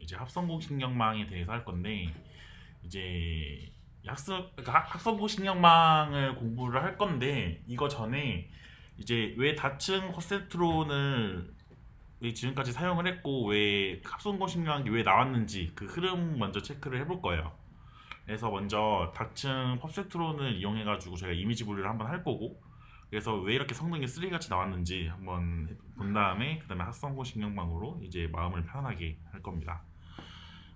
이제 합성고신경망에 대해서 할 건데 이제 합성고신경망을 공부를 할 건데 이거 전에 이제 왜 다층 퍼센트론을 왜 지금까지 사용을 했고 왜 합성고신경이 왜 나왔는지 그 흐름 먼저 체크를 해볼 거예요. 그래서 먼저 다층 퍼센트론을 이용해가지고 제가 이미지 분류를 한번 할 거고 그래서 왜 이렇게 성능이 쓰레기같이 나왔는지 한번 본 다음에 그 다음에 합성고신경망으로 이제 마음을 편하게 할 겁니다.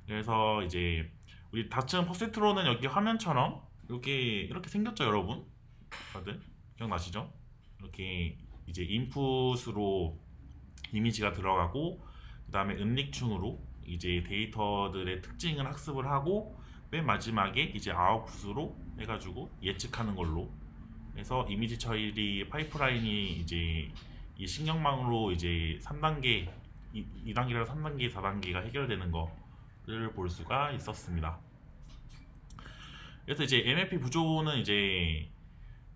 그래서 이제 우리 다층 퍼센트론은 여기 화면처럼 이렇게 생겼죠, 여러분? 다들 기억나시죠? 이렇게 이제 인풋으로 이미지가 들어가고 그 다음에 은닉충으로 이제 데이터들의 특징을 학습을 하고 맨 마지막에 이제 아웃풋으로 해가지고 예측하는 걸로 해서 이미지 처리 파이프라인이 이제 이 신경망으로 이제 3단계, 2단계랑 3단계, 4단계가 해결되는 거를 볼 수가 있었습니다. 그래서 이제 MLP 구조는 이제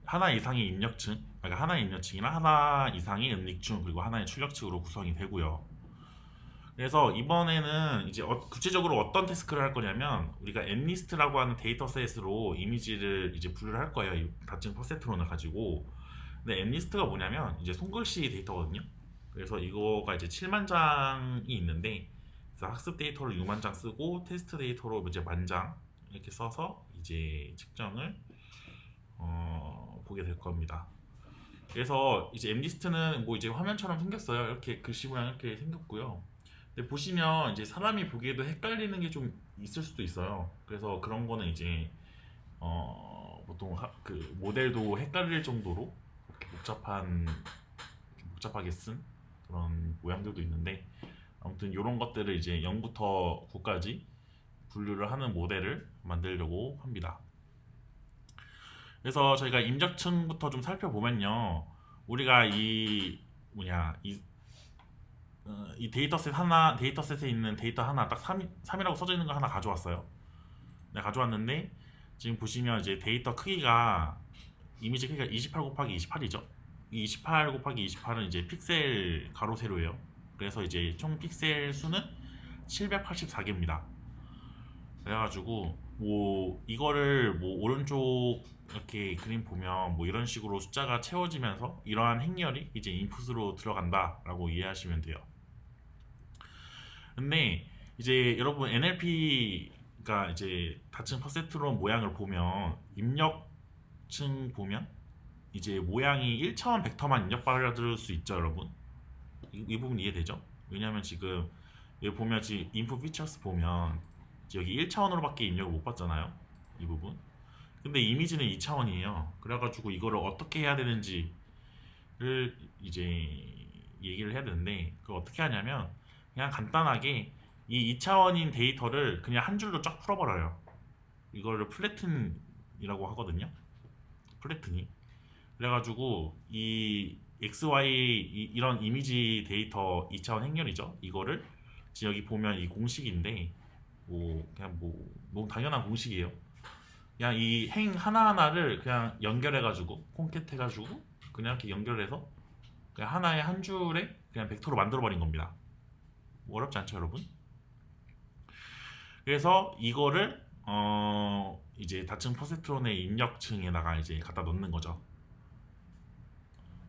하나 이상의 입력층, 그러니까 하나의 입력층이나 하나 이상의 은닉층 그리고 하나의 출력층으로 구성이 되고요. 그래서 이번에는 이제 구체적으로 어떤 태스크를 할 거냐면 우리가 nlist라고 하는 데이터셋으로 이미지를 이제 분류를 할 거예요. 이 다층 퍼센트론을 가지고. 근데 nlist가 뭐냐면 이제 손글씨 데이터거든요. 그래서 이거가 이제 7만 장이 있는데 그래서 학습 데이터를 6만 장 쓰고 테스트 데이터로 이제 10,000장 이렇게 써서 이제 측정을 보게 될 겁니다. 그래서 이제 nlist는 뭐 이제 화면처럼 생겼어요. 이렇게 글씨 모양 이렇게 생겼고요. 근데 보시면 이제 사람이 보기에도 헷갈리는 게 좀 있을 수도 있어요. 그래서 그런 거는 이제 보통 그 모델도 헷갈릴 정도로 복잡하게 쓴 그런 모양들도 있는데 아무튼 이런 것들을 이제 0부터 9까지 분류를 하는 모델을 만들려고 합니다. 그래서 저희가 입력층부터 좀 살펴보면요, 우리가 이 데이터셋에 있는 데이터 하나 딱 3이라고 써져 있는 거 하나 가져왔어요. 네, 가져왔는데 지금 보시면 이제 데이터 크기가 이미지 크기가 28 곱하기 28이죠. 이 28 곱하기 28은 이제 픽셀 가로 세로예요. 그래서 이제 총 픽셀 수는 784개입니다. 그래가지고 뭐 이거를 뭐 오른쪽 이렇게 그림 보면 뭐 이런 식으로 숫자가 채워지면서 이러한 행렬이 이제 인풋으로 들어간다라고 이해하시면 돼요. 근데 이제 여러분 NLP가 이제 다층 퍼센트론 모양을 보면 입력층 보면 이제 모양이 1차원 벡터만 입력받을 수 있죠, 여러분. 이 부분 이해되죠? 왜냐면 지금 여기 보면 지금 인풋 피처스 보면 여기 1차원으로밖에 입력을 못 받잖아요, 이 부분. 근데 이미지는 2차원이에요. 그래가지고 이거를 어떻게 해야 되는지를 이제 얘기를 해야 되는데 그걸 어떻게 하냐면 그냥 간단하게 이 2차원인 데이터를 그냥 한 줄로 쫙 풀어버려요. 이거를 플래튼이라고 하거든요. 플래튼이. 그래가지고 이 XY 이런 이미지 데이터 2차원 행렬이죠. 이거를 지금 여기 보면 이 공식인데 뭐 그냥 뭐 너무 당연한 공식이에요. 그냥 이 행 하나하나를 그냥 연결해가지고 콘캣해가지고 그냥 이렇게 연결해서 그냥 하나의 한 줄에 그냥 벡터로 만들어버린 겁니다. 뭐 어렵지 않죠, 여러분? 그래서 이거를 이제 다층 퍼센트론의 입력층에다가 이제 갖다 넣는 거죠.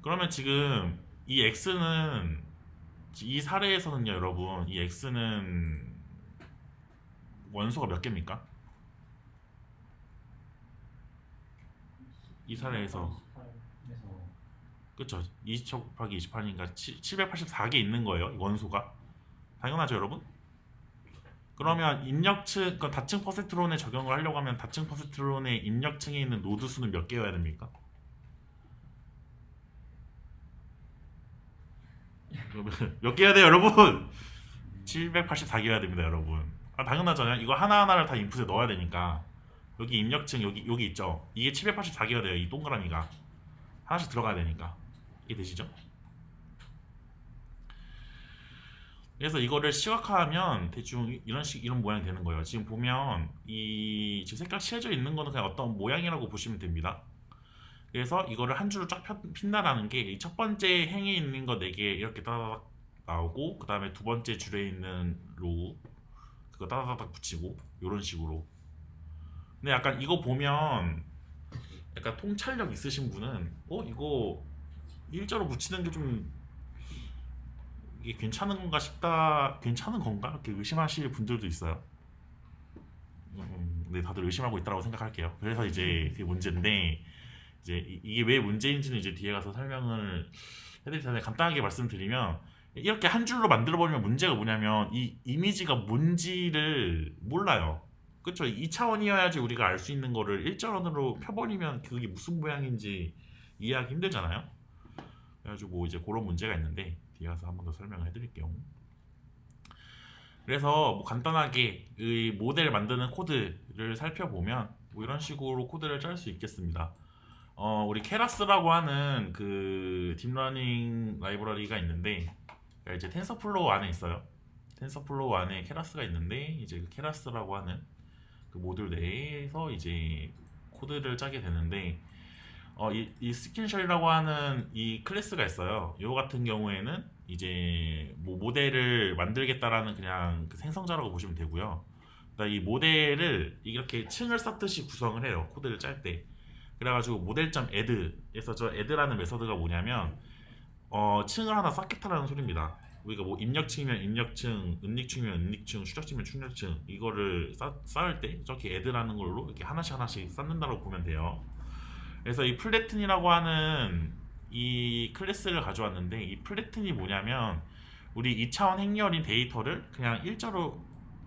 그러면 지금 이 x는 이 사례에서는요, 여러분, 이 x는 원소가 몇 개입니까? 이 사례에서 그쵸? 20초 곱하기 28이니까 784개 있는 거예요, 이 원소가. 당연하죠, 여러분? 그러면 입력층, 그러니까 다층 퍼센트론에 적용을 하려고 하면 다층 퍼센트론의 입력층에 있는 노드 수는 몇 개여야 됩니까? 몇 개여야 돼요, 여러분? 784개여야 됩니다, 여러분. 아, 당연하잖아요. 이거 하나하나를 다 인풋에 넣어야 되니까. 여기 입력층 여기 있죠. 이게 784개가 돼요. 이 동그라미가 하나씩 들어가야 되니까. 이게 되시죠? 그래서 이거를 시각화하면 대충 이런 모양이 되는 거예요. 지금 보면 이 지금 색깔 칠해져 있는 거는 그냥 어떤 모양이라고 보시면 됩니다. 그래서 이거를 한 줄로 쫙 핀다라는 게 첫 번째 행에 있는 거 4개 이렇게 따닥 나오고 그 다음에 두 번째 줄에 있는 로우 그거 따다닥 붙이고 이런 식으로. 근데 약간 이거 보면 약간 통찰력 있으신 분은 이거 일자로 붙이는 게 좀 이게 괜찮은 건가 싶다, 괜찮은 건가 이렇게 의심하실 분들도 있어요. 네, 다들 의심하고 있다고 생각할게요. 그래서 이제 그게 문제인데, 이제 이게 왜 문제인지는 이제 뒤에 가서 설명을 해드릴 텐데, 간단하게 말씀드리면 이렇게 한 줄로 만들어 버리면 문제가 뭐냐면 이 이미지가 뭔지를 몰라요. 그쵸? 2차원이어야지 우리가 알 수 있는 거를 1차원으로 펴버리면 그게 무슨 모양인지 이해하기 힘들잖아요. 그래가지고 이제 그런 문제가 있는데 뒤에 가서 한 번 더 설명을 해드릴게요. 그래서 뭐 간단하게 이 모델 만드는 코드를 살펴보면 뭐 이런 식으로 코드를 짤 수 있겠습니다. 우리 케라스라고 하는 그 딥러닝 라이브러리가 있는데, 그러니까 이제 텐서플로우 안에 있어요. 텐서플로우 안에 케라스가 있는데, 이제 그 케라스라고 하는 그 모듈 내에서 이제 코드를 짜게 되는데, 이 스킨셜이라고 하는 이 클래스가 있어요. 이거 같은 경우에는 이제 뭐 모델을 만들겠다라는 그냥 그 생성자라고 보시면 되고요. 그러니까 이 모델을 이렇게 층을 쌓듯이 구성을 해요. 코드를 짤 때. 그래가지고 모델.add에서 저 add라는 메서드가 뭐냐면 층을 하나 쌓겠다라는 소리입니다. 우리가 뭐 입력층이면 입력층, 은닉층이면 은닉층, 출력층이면 출력층 이거를 쌓을 때 저렇게 add라는 걸로 이렇게 하나씩 하나씩 쌓는다고 보면 돼요. 그래서 이 플래튼이라고 하는 이 클래스를 가져왔는데, 이 플래튼이 뭐냐면 우리 2차원 행렬인 데이터를 그냥 일자로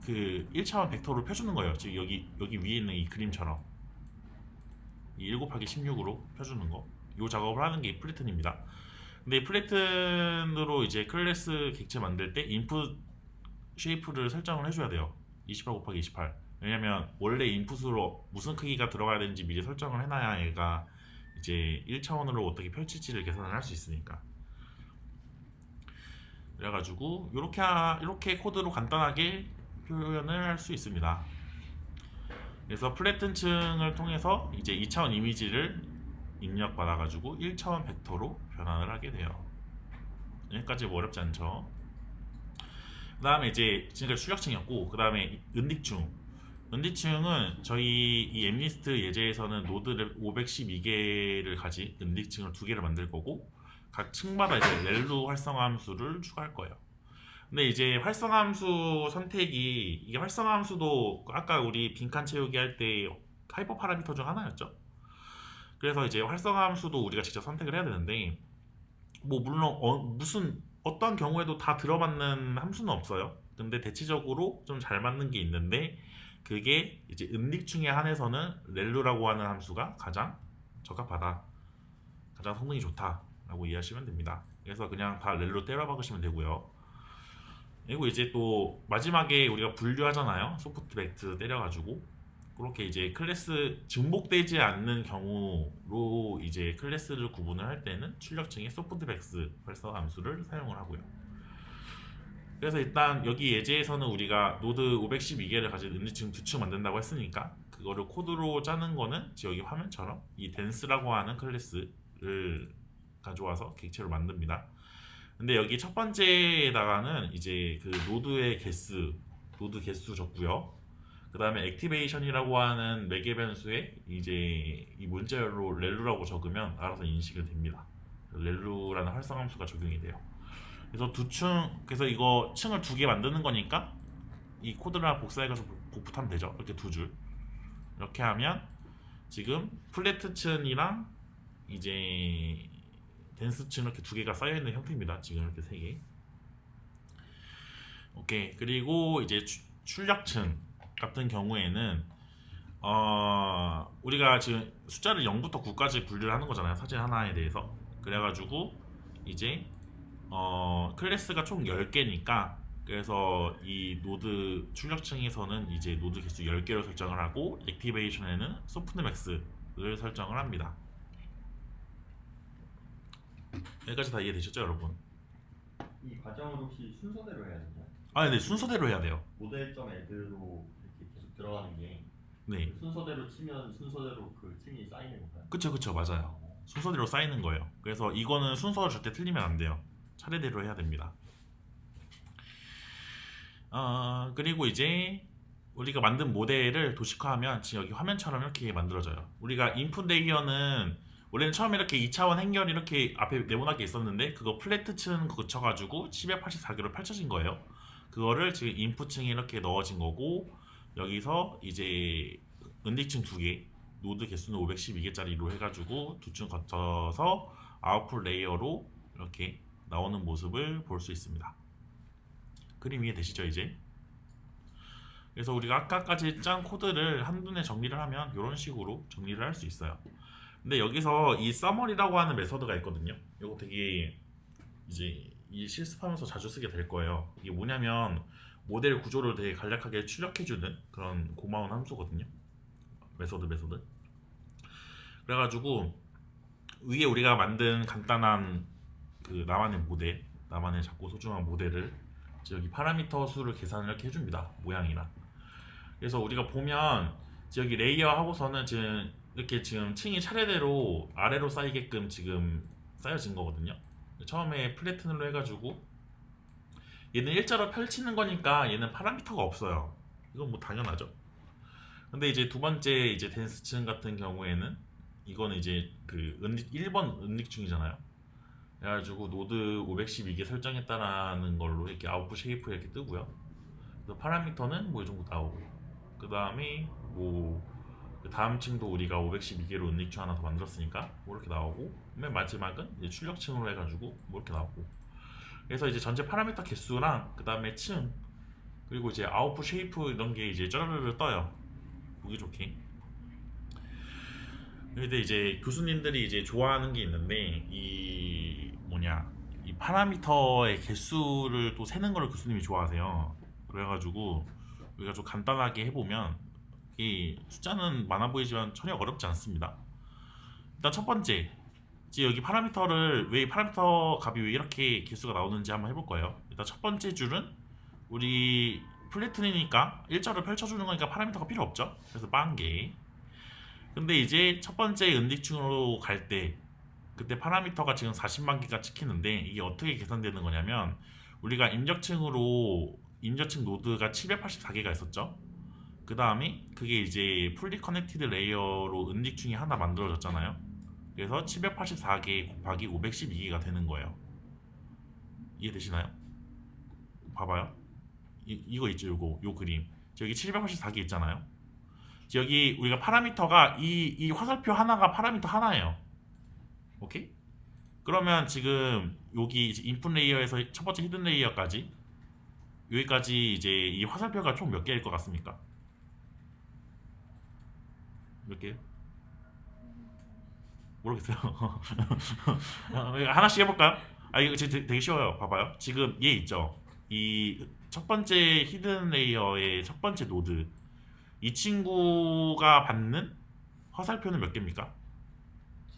그 1차원 벡터로 펴주는 거예요. 지금 여기 위에 있는 이 그림처럼 이 7 곱하기 16으로 펴주는 거, 이 작업을 하는 게 이 플래튼입니다. 근데 이 플래튼으로 이제 클래스 객체 만들 때 인풋 쉐이프를 설정을 해줘야 돼요. 28 곱하기 28. 왜냐면 원래 인풋으로 무슨 크기가 들어가야 되는지 미리 설정을 해놔야 얘가 이제 1차원으로 어떻게 펼칠지를 계산을 할 수 있으니까. 그래가지고 이렇게 코드로 간단하게 표현을 할 수 있습니다. 그래서 플래튼층을 통해서 이제 2차원 이미지를 입력받아가지고 1차원 벡터로 변환을 하게 돼요. 여기까지 뭐 어렵지 않죠? 그 다음에 이제 지금까지 출력층이었고, 그 다음에 은닉층은 저희 이 엠리스트 예제에서는 노드 512개를 가진 은닉층을 2개를 만들 거고, 각 층마다 이제 렐루 활성화 함수를 추가할 거예요. 근데 이제 활성화 함수 선택이, 이게 활성화 함수도 아까 우리 빈칸 채우기 할 때 하이퍼 파라미터 중 하나였죠. 그래서 이제 활성화 함수도 우리가 직접 선택을 해야 되는데, 뭐 물론 어떤 경우에도 다 들어맞는 함수는 없어요. 근데 대체적으로 좀 잘 맞는 게 있는데, 그게 이제 은닉층에 한해서는 렐루라고 하는 함수가 가장 적합하다, 가장 성능이 좋다라고 이해하시면 됩니다. 그래서 그냥 다 렐루 때려 박으시면 되고요. 그리고 이제 또 마지막에 우리가 분류하잖아요. 소프트 벡트 때려가지고 그렇게 이제 클래스 증복되지 않는 경우로 이제 클래스를 구분을 할 때는 출력층의 소프트 벡트 활성화 함수를 사용을 하고요. 그래서 일단 여기 예제에서는 우리가 노드 512개를 가진 은닉층 2층 만든다고 했으니까 그거를 코드로 짜는 거는 여기 화면처럼 이 댄스라고 하는 클래스를 가져와서 객체로 만듭니다. 근데 여기 첫 번째에다가는 이제 그 노드 개수 적고요. 그 다음에 액티베이션이라고 하는 매개 변수에 이제 이 문자열로 렐루라고 적으면 알아서 인식을 됩니다. 렐루라는 활성 함수가 적용이 돼요. 그래서 이거 층을 2개 만드는 거니까 이 코드를 복사해가지고 복붙하면 되죠. 이렇게 2줄. 이렇게 하면 지금 플래트층이랑 이제 댄스층 이렇게 2개가 쌓여있는 형태입니다. 지금 이렇게 3개. 오케이. 그리고 이제 출력층 같은 경우에는 우리가 지금 숫자를 0부터 9까지 분류를 하는 거잖아요. 사진 하나에 대해서. 그래가지고 이제 클래스가 총 10개니까 그래서 이 노드 출력층에서는 이제 노드 개수 10개로 설정을 하고, 액티베이션에는 소프트맥스를 설정을 합니다. 여기까지 다 이해되셨죠, 여러분? 이 과정을 혹시 순서대로 해야 되나요? 네, 순서대로 해야 돼요. 모델.add로 이렇게 계속 들어가는 게 네, 순서대로 치면 순서대로 그 층이 쌓이는 건가요? 그쵸, 맞아요. 순서대로 쌓이는 거예요. 그래서 이거는 순서가 절대 틀리면 안 돼요. 차례대로 해야 됩니다. 그리고 이제 우리가 만든 모델을 도식화하면 지금 여기 화면처럼 이렇게 만들어져요. 우리가 인풋 레이어는 원래는 처음에 이렇게 2차원 행렬이 이렇게 앞에 네모나게 있었는데 그거 플랫층 거쳐가지고 784개로 펼쳐진 거예요. 그거를 지금 인풋층에 이렇게 넣어진 거고 여기서 이제 은닉층 2개 노드 개수는 512개짜리로 해가지고 두 층 거쳐서 아웃풋 레이어로 이렇게 나오는 모습을 볼 수 있습니다. 그림 이해되시죠 이제? 그래서 우리가 아까까지 짠 코드를 한눈에 정리를 하면 이런 식으로 정리를 할 수 있어요. 근데 여기서 이 서머리라고 하는 메서드가 있거든요. 이거 되게 이제 이 실습하면서 자주 쓰게 될 거예요. 이게 뭐냐면 모델 구조를 되게 간략하게 출력해주는 그런 고마운 함수거든요. 메서드. 그래가지고 위에 우리가 만든 간단한 그 나만의 모델, 나만의 작고 소중한 모델을 이제 여기 파라미터 수를 계산을 이렇게 해줍니다. 모양이나. 그래서 우리가 보면 여기 레이어 하고서는 지금 이렇게 지금 층이 차례대로 아래로 쌓이게끔 지금 쌓여진 거거든요. 처음에 플래튼으로 해가지고 얘는 일자로 펼치는 거니까 얘는 파라미터가 없어요. 이건 뭐 당연하죠. 근데 이제 두 번째 이제 덴스층 같은 경우에는 이거는 이제 그 1번 은닉층이잖아요. 그래가지고 노드 512개 설정했다라는 걸로 이렇게 아웃풋 쉐이프 이렇게 뜨고요. 그래서 파라미터는 뭐 이 정도 나오고 그 다음에 뭐 다음 층도 우리가 512개로 은닉층 하나 더 만들었으니까 뭐 이렇게 나오고 맨 마지막은 이제 출력층으로 해가지고 뭐 이렇게 나오고 그래서 이제 전체 파라미터 개수랑 그 다음에 층 그리고 이제 아웃풋 쉐이프 이런 게 이제 쩌르르 떠요. 보기 좋게. 근데 이제 교수님들이 이제 좋아하는 게 있는데 이 파라미터의 개수를 또 세는 걸 교수님이 좋아하세요. 그래가지고 우리가 좀 간단하게 해보면 이 숫자는 많아 보이지만 전혀 어렵지 않습니다. 일단 첫 번째, 이제 여기 파라미터를 왜 파라미터 값이 왜 이렇게 개수가 나오는지 한번 해볼 거예요. 일단 첫 번째 줄은 우리 플래튼이니까 일자로 펼쳐주는 거니까 파라미터가 필요 없죠. 그래서 빵개. 근데 이제 첫 번째 은닉층으로 갈 때 그때 파라미터가 지금 40만 개가 찍히는데 이게 어떻게 계산되는 거냐면 우리가 인저층 노드가 784개가 있었죠. 그 다음에 그게 이제 풀리 커넥티드 레이어로 은닉층이 하나 만들어졌잖아요. 그래서 784개 곱하기 512개가 되는 거예요. 이해되시나요? 봐봐요. 이거 있죠, 요 그림. 여기 784개 있잖아요. 여기 우리가 파라미터가 이 화살표 하나가 파라미터 하나예요. 오케이? 그러면 지금 여기 이제 인풋 레이어에서 첫 번째 히든 레이어까지 여기까지 이제 이 화살표가 총 몇 개일 것 같습니까? 몇 개요? 모르겠어요. 하나씩 해볼까요? 이거 지금 되게 쉬워요. 봐봐요. 지금 얘 있죠? 이 첫 번째 히든 레이어의 첫 번째 노드 이 친구가 받는 화살표는 몇 개입니까?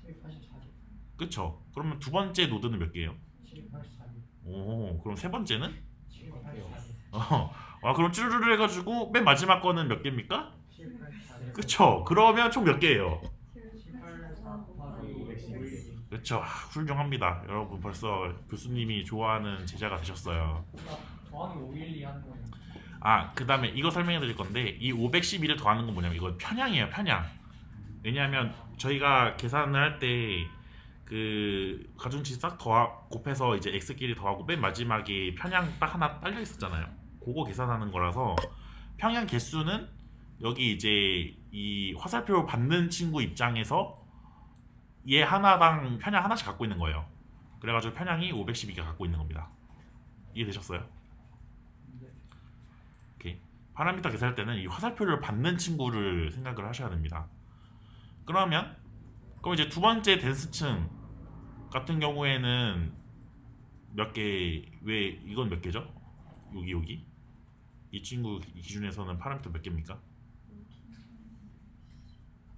784개. 그쵸? 그러면 두 번째 노드는 몇 개예요? 784개. 오, 그럼 세 번째는? 784개. 그럼 쭈르르 해가지고 맨 마지막 거는 몇 개입니까? 784개. 그쵸? 그러면 총 몇 개예요? 784 곱하기 512. 그쵸? 훌륭합니다. 여러분 벌써 교수님이 좋아하는 제자가 되셨어요. 더하기 512 하는 거예요. 그 다음에 이거 설명해 드릴 건데 이 512를 더하는 건 뭐냐면 이건 편향이에요. 편향. 왜냐하면 저희가 계산을 할 때 그 가중치 싹 곱해서 이제 x끼리 더하고 맨 마지막에 편향 딱 하나 딸려 있었잖아요. 그거 계산하는 거라서 편향 개수는 여기 이제 이 화살표 받는 친구 입장에서 얘 하나당 편향 하나씩 갖고 있는 거예요. 그래가지고 편향이 512개 갖고 있는 겁니다. 이해되셨어요? 네. 오케이. 파라미터 계산할 때는 이 화살표를 받는 친구를 생각을 하셔야 됩니다. 그럼 이제 두 번째 덴스층 같은 경우에는 몇 개, 왜 이건 몇 개죠? 여기 이 친구 기준에서는 파라미터 몇 개입니까?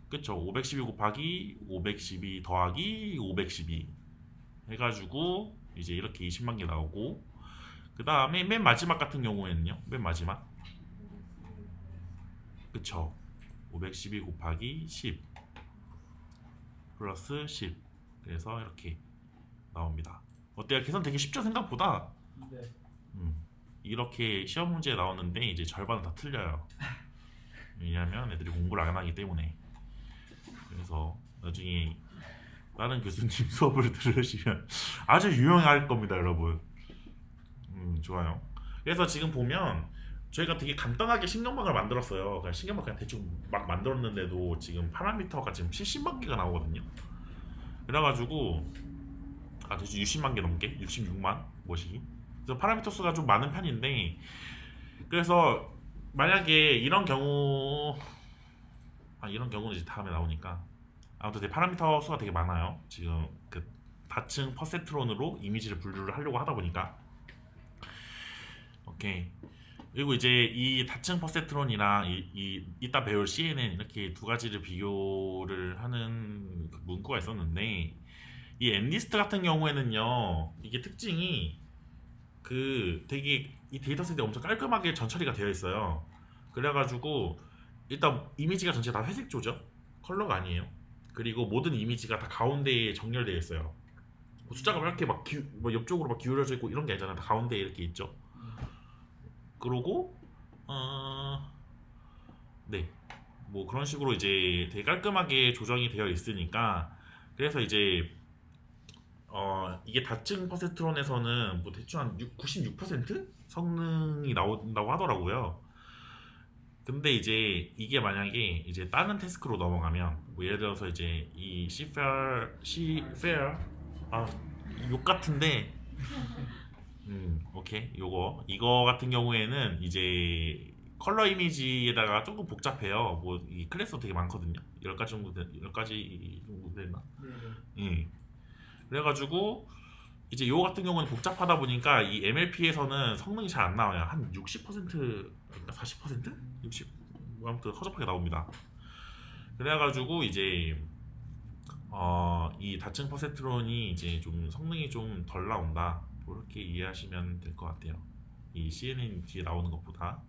그쵸? 512 곱하기 512 더하기 512 해가지고 이제 이렇게 20만 개 나오고 그 다음에 맨 마지막 같은 경우에는요. 맨 마지막 그쵸? 512 곱하기 10 플러스 10 그래서 이렇게 나옵니다. 어때요? 계산 되게 쉽죠? 생각보다. 네. 음. 이렇게 시험 문제 나오는데 이제 절반은 다 틀려요. 왜냐하면 애들이 공부를 안 하기 때문에. 그래서 나중에 다른 교수님 수업을 들으시면 아주 유용할 겁니다, 여러분. 좋아요. 그래서 지금 보면 저희가 되게 간단하게 신경막을 만들었어요. 그냥 신경막 그냥 대충 막 만들었는데도 지금 파라미터가 지금 70만 개가 나오거든요. 그래가지고 대충 60만 개 넘게, 66만 뭐시기. 그래서 파라미터 수가 좀 많은 편인데, 그래서 만약에 이런 경우는 이제 다음에 나오니까 아무튼 제 파라미터 수가 되게 많아요. 지금 그 다층 퍼센트론으로 이미지를 분류를 하려고 하다 보니까. 오케이. 그리고 이제 이 다층 퍼센트론이랑 이따 배울 CNN 이렇게 두 가지를 비교를 하는 그 문구가 있었는데, 이 엠리스트 같은 경우에는요, 이게 특징이 그 되게 이 데이터셋이 엄청 깔끔하게 전처리가 되어 있어요. 그래가지고 일단 이미지가 전체 다 회색조죠. 컬러가 아니에요. 그리고 모든 이미지가 다 가운데에 정렬되어 있어요. 숫자가 이렇게 막 옆쪽으로 막 기울어져 있고 이런 게 아니잖아요. 다 가운데에 이렇게 있죠. 그러고 네, 뭐 그런 식으로 이제 되게 깔끔하게 조정이 되어 있으니까, 그래서 이제 이게 다층 퍼센트론에서는 뭐 대충 한 96% 성능이 나온다고 하더라고요. 근데 이제 이게 만약에 이제 다른 태스크로 넘어가면, 뭐 예를 들어서 이제 이 Cfair 욕 같은데 오케이. 이거 같은 경우에는 이제 컬러 이미지에다가 조금 복잡해요. 뭐 이 클래스도 되게 많거든요. 10가지 정도 10가지 정도 되나? 네. 그래가지고 이제 이거 같은 경우는 복잡하다 보니까 이 MLP에서는 성능이 잘 안 나와요. 한 60%, 그러니까 40%? 60? 뭐 아무튼 허접하게 나옵니다. 그래가지고 이제 이 다층 퍼센트론이 이제 좀 성능이 좀 덜 나온다, 그렇게 이해하시면 될 것 같아요. 이 CNN 뒤에 나오는 것보다.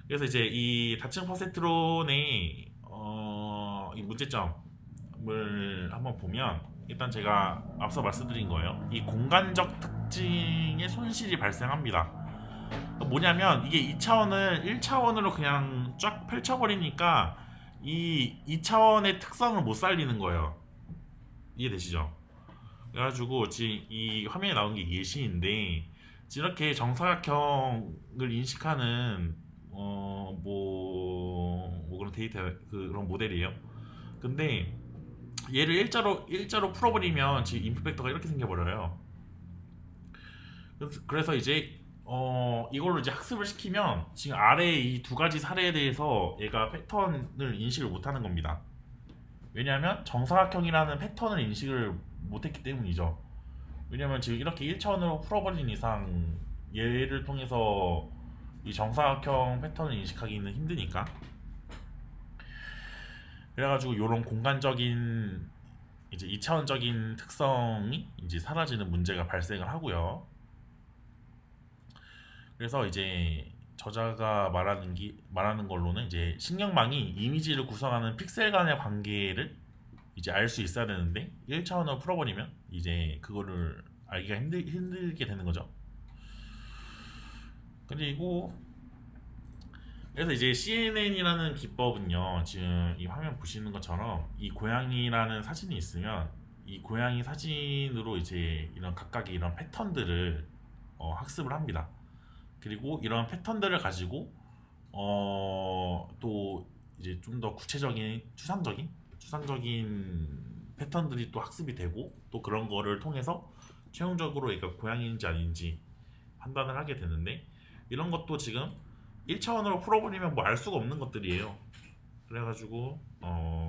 그래서 이제 이 다층 퍼센트론의 이 문제점을 한번 보면, 일단 제가 앞서 말씀드린 거예요. 이 공간적 특징의 손실이 발생합니다. 뭐냐면 이게 2차원을 1차원으로 그냥 쫙 펼쳐버리니까 이 2차원의 특성을 못 살리는 거예요. 이해되시죠? 그래가지고 지금 이 화면에 나온 게 예시인데, 이렇게 정사각형을 인식하는 뭐 그런 데이터, 그런 모델이에요. 근데 얘를 일자로 풀어버리면 지금 인풋 벡터가 이렇게 생겨버려요. 그래서 이제 이걸로 이제 학습을 시키면 지금 아래 이 두 가지 사례에 대해서 얘가 패턴을 인식을 못하는 겁니다. 왜냐하면 정사각형이라는 패턴을 인식을 못했기 때문이죠. 왜냐면 지금 이렇게 1차원으로 풀어버린 이상 얘를 통해서 이 정사각형 패턴을 인식하기는 힘드니까. 그래가지고 이런 공간적인 이제 2차원적인 특성이 이제 사라지는 문제가 발생을 하고요. 그래서 이제 저자가 말하는 걸로는 이제 신경망이 이미지를 구성하는 픽셀 간의 관계를 이제 알 수 있어야 되는데 1차원으로 풀어버리면 이제 그거를 알기가 힘들게 되는 거죠. 그리고 그래서 이제 CNN이라는 기법은요, 지금 이 화면 보시는 것처럼 이 고양이라는 사진이 있으면 이 고양이 사진으로 이제 이런 각각의 이런 패턴들을 학습을 합니다. 그리고 이런 패턴들을 가지고 또 이제 좀 더 구체적인 추상적인 패턴들이 또 학습이 되고, 또 그런 거를 통해서 최종적으로 얘가 고양이인지 아닌지 판단을 하게 되는데, 이런 것도 지금 1차원으로 풀어버리면 뭐 알 수가 없는 것들이에요. 그래가지고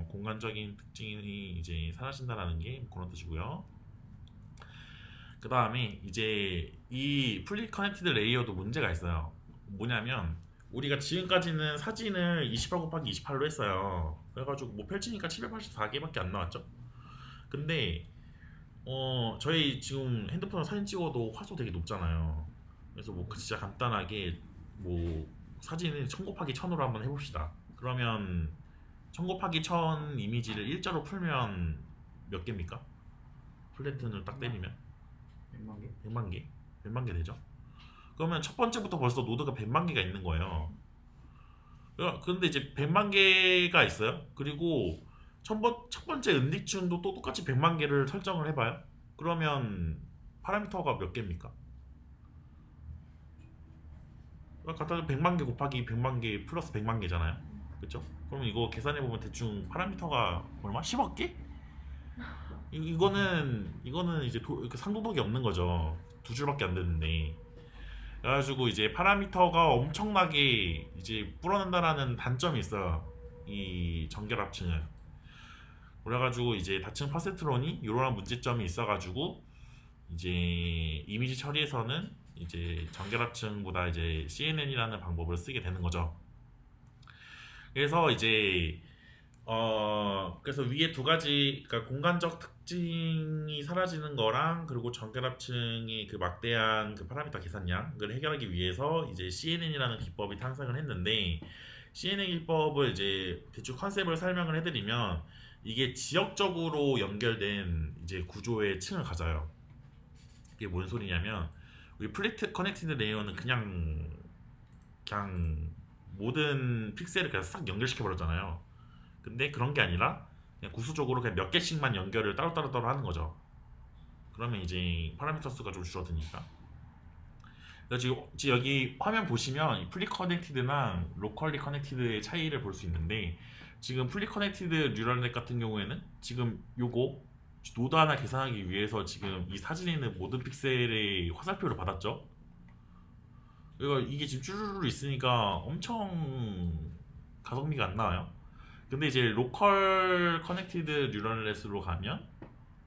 공간적인 특징이 이제 사라진다라는 게 그런 뜻이고요. 그 다음에 이제 이 풀리 커넥티드 레이어도 문제가 있어요. 뭐냐면 우리가 지금까지는 사진을 28 곱하기 28로 했어요. 그래가지고 뭐 펼치니까 784개밖에 안 나왔죠. 근데 저희 지금 핸드폰으로 사진 찍어도 화소 되게 높잖아요. 그래서 뭐 진짜 간단하게 뭐 사진을 1000 곱하기 1000으로 한번 해봅시다. 그러면 1000 곱하기 1000 이미지를 일자로 풀면 몇 개입니까? 플래튼을 딱 때리면 100만 개? 100만 개 되죠. 그러면 첫 번째부터 벌써 노드가 100만 개가 있는 거예요. 근데 이제 100만 개가 있어요. 그리고 첫 번째 은닉층도 또 똑같이 100만 개를 설정을 해봐요. 그러면 파라미터가 몇 개입니까? 갖다 100만 개 곱하기 100만 개 플러스 100만 개잖아요. 그쵸? 그럼 이거 계산해보면 대충 파라미터가 얼마? 10억 개? 이거는 이제 상도덕이 없는 거죠. 두 줄밖에 안 되는데. 그래가지고 이제 파라미터가 엄청나게 이제 불어난다라는 단점이 있어요. 이 정결합층은. 그래가지고 이제 다층 파세트론이 이러한 문제점이 있어가지고 이제 이미지 처리에서는 이제 정결합층보다 이제 CNN이라는 방법을 쓰게 되는 거죠. 그래서 이제 그래서 위에 두 가지, 그러니까 공간적 특징이 사라지는 거랑 그리고 정결합층의 그 막대한 그 파라미터 계산량을 해결하기 위해서 이제 CNN이라는 기법이 탄생을 했는데, CNN 기법을 이제 대충 컨셉을 설명을 해드리면 이게 지역적으로 연결된 이제 구조의 층을 가져요. 이게 뭔 소리냐면 우리 플랫 커넥티드 레이어는 그냥 모든 픽셀을 그냥 싹 연결시켜 버렸잖아요. 근데 그런 게 아니라 그냥 구수적으로 그냥 몇 개씩만 연결을 따로따로 하는 거죠. 그러면 이제 파라미터 수가 좀 줄어드니까. 그래서 지금 여기 화면 보시면 이 플리 커넥티드랑 로컬리 커넥티드의 차이를 볼 수 있는데, 지금 플리 커넥티드 뉴럴넷 같은 경우에는 지금 요거 노드 하나 계산하기 위해서 지금 이 사진에 있는 모든 픽셀의 화살표를 받았죠. 이게 지금 쭈르르 있으니까 엄청 가성비가 안 나와요. 근데 이제 로컬 커넥티드 뉴럴넷으로 가면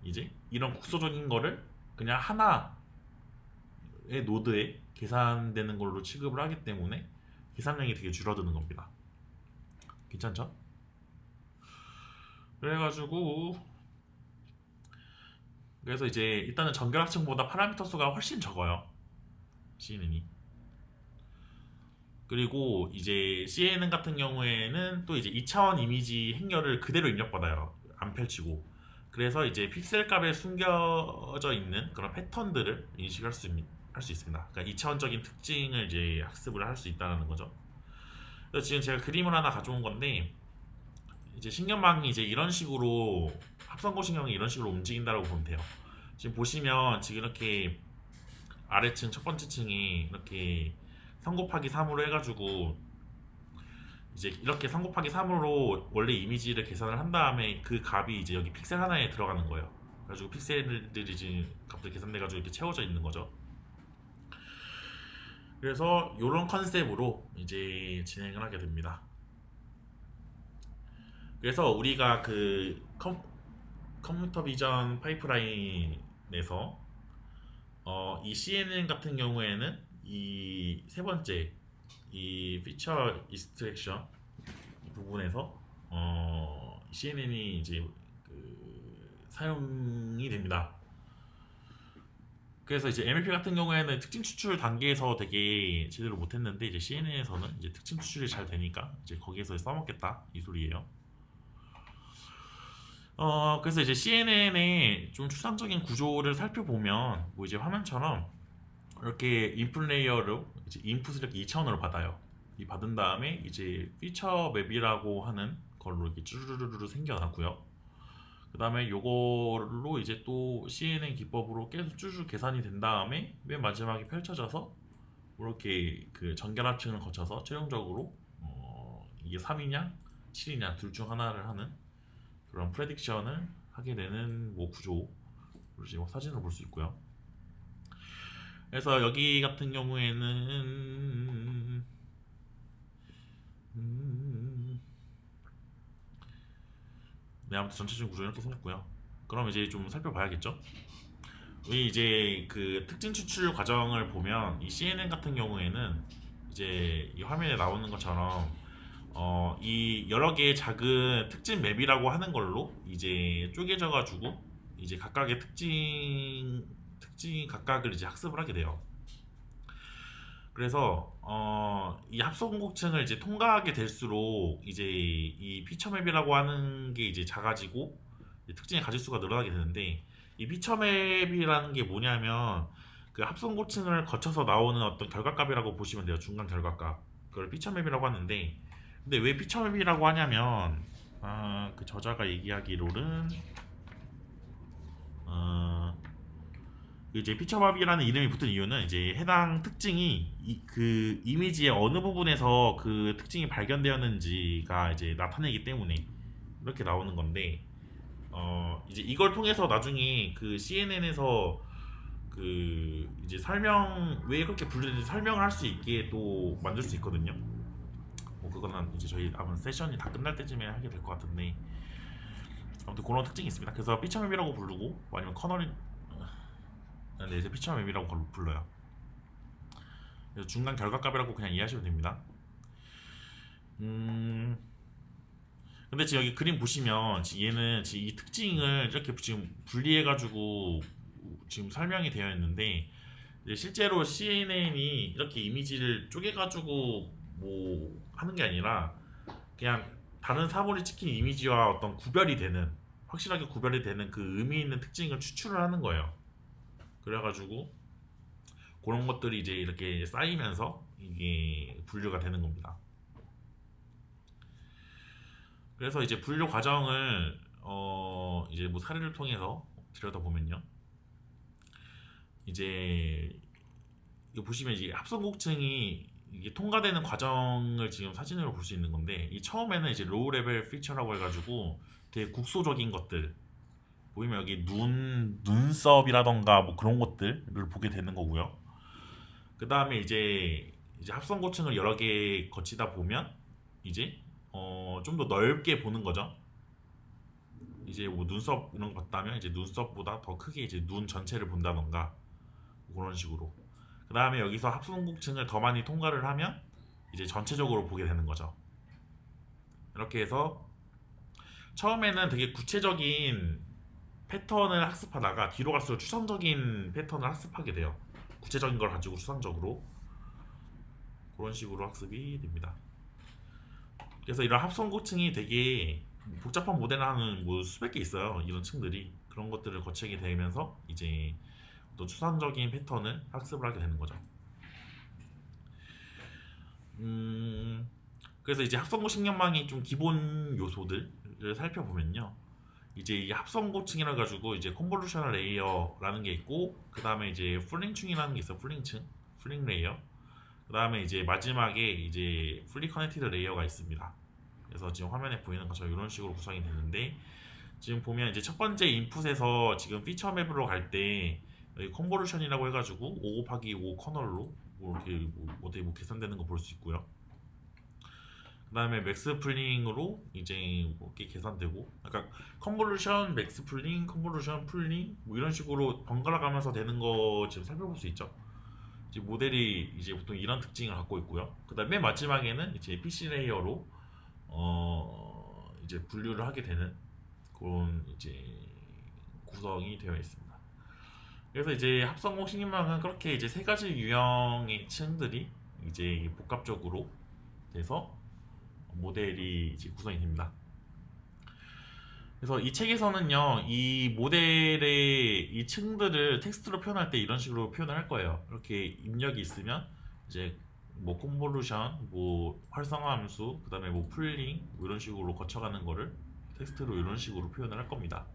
이제 이런 국소적인 거를 그냥 하나의 노드에 계산되는 걸로 취급을 하기 때문에 계산량이 되게 줄어드는 겁니다. 괜찮죠? 그래서 이제 일단은 정결합층보다 파라미터 수가 훨씬 적어요, CNN이. 그리고 이제 CNN 같은 경우에는 또 이제 2차원 이미지 행렬을 그대로 입력받아요. 안 펼치고. 그래서 이제 픽셀 값에 숨겨져 있는 그런 패턴들을 인식할 수 있습니다. 그러니까 2차원적인 특징을 이제 학습을 할 수 있다는 거죠. 그래서 지금 제가 그림을 하나 가져온 건데, 이제 신경망이 이제 이런 식으로, 합성고신경이 이런 식으로 움직인다고 보면 돼요. 지금 보시면 지금 이렇게 아래층 첫 번째 층이 이렇게 3 곱하기 3으로 해가지고 이제 이렇게 3 곱하기 3으로 원래 이미지를 계산을 한 다음에 그 값이 이제 여기 픽셀 하나에 들어가는 거예요. 그래가지고 픽셀들이 지금 값들 계산돼가지고 이렇게 채워져 있는 거죠. 그래서 이런 컨셉으로 이제 진행을 하게 됩니다. 그래서 우리가 그 컴퓨터 비전 파이프라인에서 이 CNN 같은 경우에는 이 세 번째 이 피처 익스트랙션 부분에서 CNN이 이제 사용이 됩니다. 그래서 이제 MLP 같은 경우에는 특징 추출 단계에서 되게 제대로 못했는데, 이제 CNN에서는 이제 특징 추출이 잘 되니까 이제 거기에서 써먹겠다 이 소리예요. 그래서 이제 CNN의 좀 추상적인 구조를 살펴보면 뭐 이제 화면처럼 이렇게 인풋 레이어로 이제 인풋을 이렇게 2차원으로 받아요. 이 받은 다음에 이제 피처 맵이라고 하는 걸로 이렇게 쭈르르르 생겨나고요. 그 다음에 요걸로 이제 또 CNN 기법으로 계속 쭈르르 계산이 된 다음에 맨 마지막에 펼쳐져서 이렇게 그 정결합층을 거쳐서 최종적으로 이게 3이냐 7이냐 둘 중 하나를 하는 그런 프레딕션을 하게 되는 뭐 구조를 지금 사진으로 볼 수 있고요. 그래서 여기 같은 경우에는 네, 아무튼 전체적인 구조는 이렇게 생겼고요. 그럼 이제 좀 살펴봐야겠죠. 우리 이제 그 특징 추출 과정을 보면 이 CNN 같은 경우에는 이제 이 화면에 나오는 것처럼 이 여러 개의 작은 특징 맵이라고 하는 걸로 이제 쪼개져 가지고 이제 각각의 특징 각각을 이제 학습을 하게 돼요. 그래서 이 합성곡층을 이제 통과하게 될수록 이제 이 피처맵이라고 하는 게 이제 작아지고 특징의 가짓수가 늘어나게 되는데, 이 피처맵이라는 게 뭐냐면 그 합성 고층을 거쳐서 나오는 어떤 결과값이라고 보시면 돼요. 중간 결과값. 그걸 피처맵이라고 하는데, 근데 왜 피처맵이라고 하냐면 그 저자가 얘기하기로는 이제 피처맵이라는 이름이 붙은 이유는 이제 해당 특징이 그 이미지의 어느 부분에서 그 특징이 발견되었는지가 이제 나타내기 때문에 이렇게 나오는 건데, 이제 이걸 통해서 나중에 그 CNN에서 그 이제 왜 그렇게 분류되는지 설명을 할 수 있게 또 만들 수 있거든요. 뭐 그거는 이제 저희 아마 세션이 다 끝날 때쯤에 하게 될 것 같은데, 아무튼 그런 특징이 있습니다. 그래서 피처맵이라고 부르고, 뭐 아니면 네, 이제 피처맵이라고 불러요. 그래서 중간 결과값이라고 그냥 이해하시면 됩니다. 근데 지금 여기 그림 보시면 얘는 지금 이 특징을 이렇게 지금 분리해가지고 지금 설명이 되어 있는데, 이제 실제로 CNN이 이렇게 이미지를 쪼개가지고 뭐 하는 게 아니라 그냥 다른 사물이 찍힌 이미지와 어떤 확실하게 구별이 되는 그 의미 있는 특징을 추출을 하는 거예요. 그래가지고 그런 것들이 이제 이렇게 쌓이면서 이게 분류가 되는 겁니다. 그래서 이제 분류 과정을 이제 뭐 사례를 통해서 들여다보면요, 이제 이거 보시면 이제 합성고층이 이게 통과되는 과정을 지금 사진으로 볼 수 있는 건데, 이 처음에는 이제 로우 레벨 피처라고 해가지고 되게 국소적인 것들 보이면 여기 눈썹이라던가 뭐 그런 것들을 보게 되는 거고요. 그 다음에 이제 합성 고층을 여러 개 거치다 보면 이제 좀 더 넓게 보는 거죠. 이제 뭐 눈썹 이런 거 봤다면 이제 눈썹보다 더 크게 이제 눈 전체를 본다던가 그런 식으로. 그 다음에 여기서 합성 고층을 더 많이 통과를 하면 이제 전체적으로 보게 되는 거죠. 이렇게 해서 처음에는 되게 구체적인 패턴을 학습하다가 뒤로 갈수록 추상적인 패턴을 학습하게 돼요. 구체적인 걸 가지고 추상적으로 그런 식으로 학습이 됩니다. 그래서 이런 합성 고층이 되게 복잡한 모델을 하는 뭐 수백 개 있어요. 이런 층들이 그런 것들을 거치게 되면서 이제 또 추상적인 패턴을 학습을 하게 되는 거죠. 그래서 이제 합성고 신경망의 좀 기본 요소들을 살펴보면요, 이제 이 합성고층이라 가지고 이제 컨볼루셔널 레이어라는 게 있고, 그 다음에 이제 풀링층이라는 게 있어. 풀링 레이어. 그 다음에 이제 마지막에 이제 풀리 커넥티드 레이어가 있습니다. 그래서 지금 화면에 보이는 것처럼 이런 식으로 구성이 되는데, 지금 보면 이제 첫 번째 인풋에서 지금 피처 맵으로 갈 때 여기 컨볼루션이라고 해가지고 5 곱하기 5 커널로 뭐 이렇게 어떻게 뭐 계산되는 거 볼 수 있고요. 그 다음에 맥스 풀링으로 이제 이렇게 계산되고, 약간 컨볼루션, 맥스 풀링, 컨볼루션, 풀링 뭐 이런 식으로 번갈아 가면서 되는 거 지금 살펴볼 수 있죠. 이제 모델이 이제 보통 이런 특징을 갖고 있고요. 그 다음에 맨 마지막에는 이제 PC 레이어로 이제 분류를 하게 되는 그런 이제 구성이 되어 있습니다. 그래서 이제 합성고 신경망은 그렇게 이제 세 가지 유형의 층들이 이제 복합적으로 돼서 모델이 이제 구성이 됩니다. 그래서 이 책에서는요, 이 모델의 이 층들을 텍스트로 표현할 때 이런 식으로 표현을 할 거예요. 이렇게 입력이 있으면 이제 뭐 컨볼루션, 뭐 활성화 함수, 그 다음에 뭐 풀링 뭐 이런 식으로 거쳐가는 거를 텍스트로 이런 식으로 표현을 할 겁니다.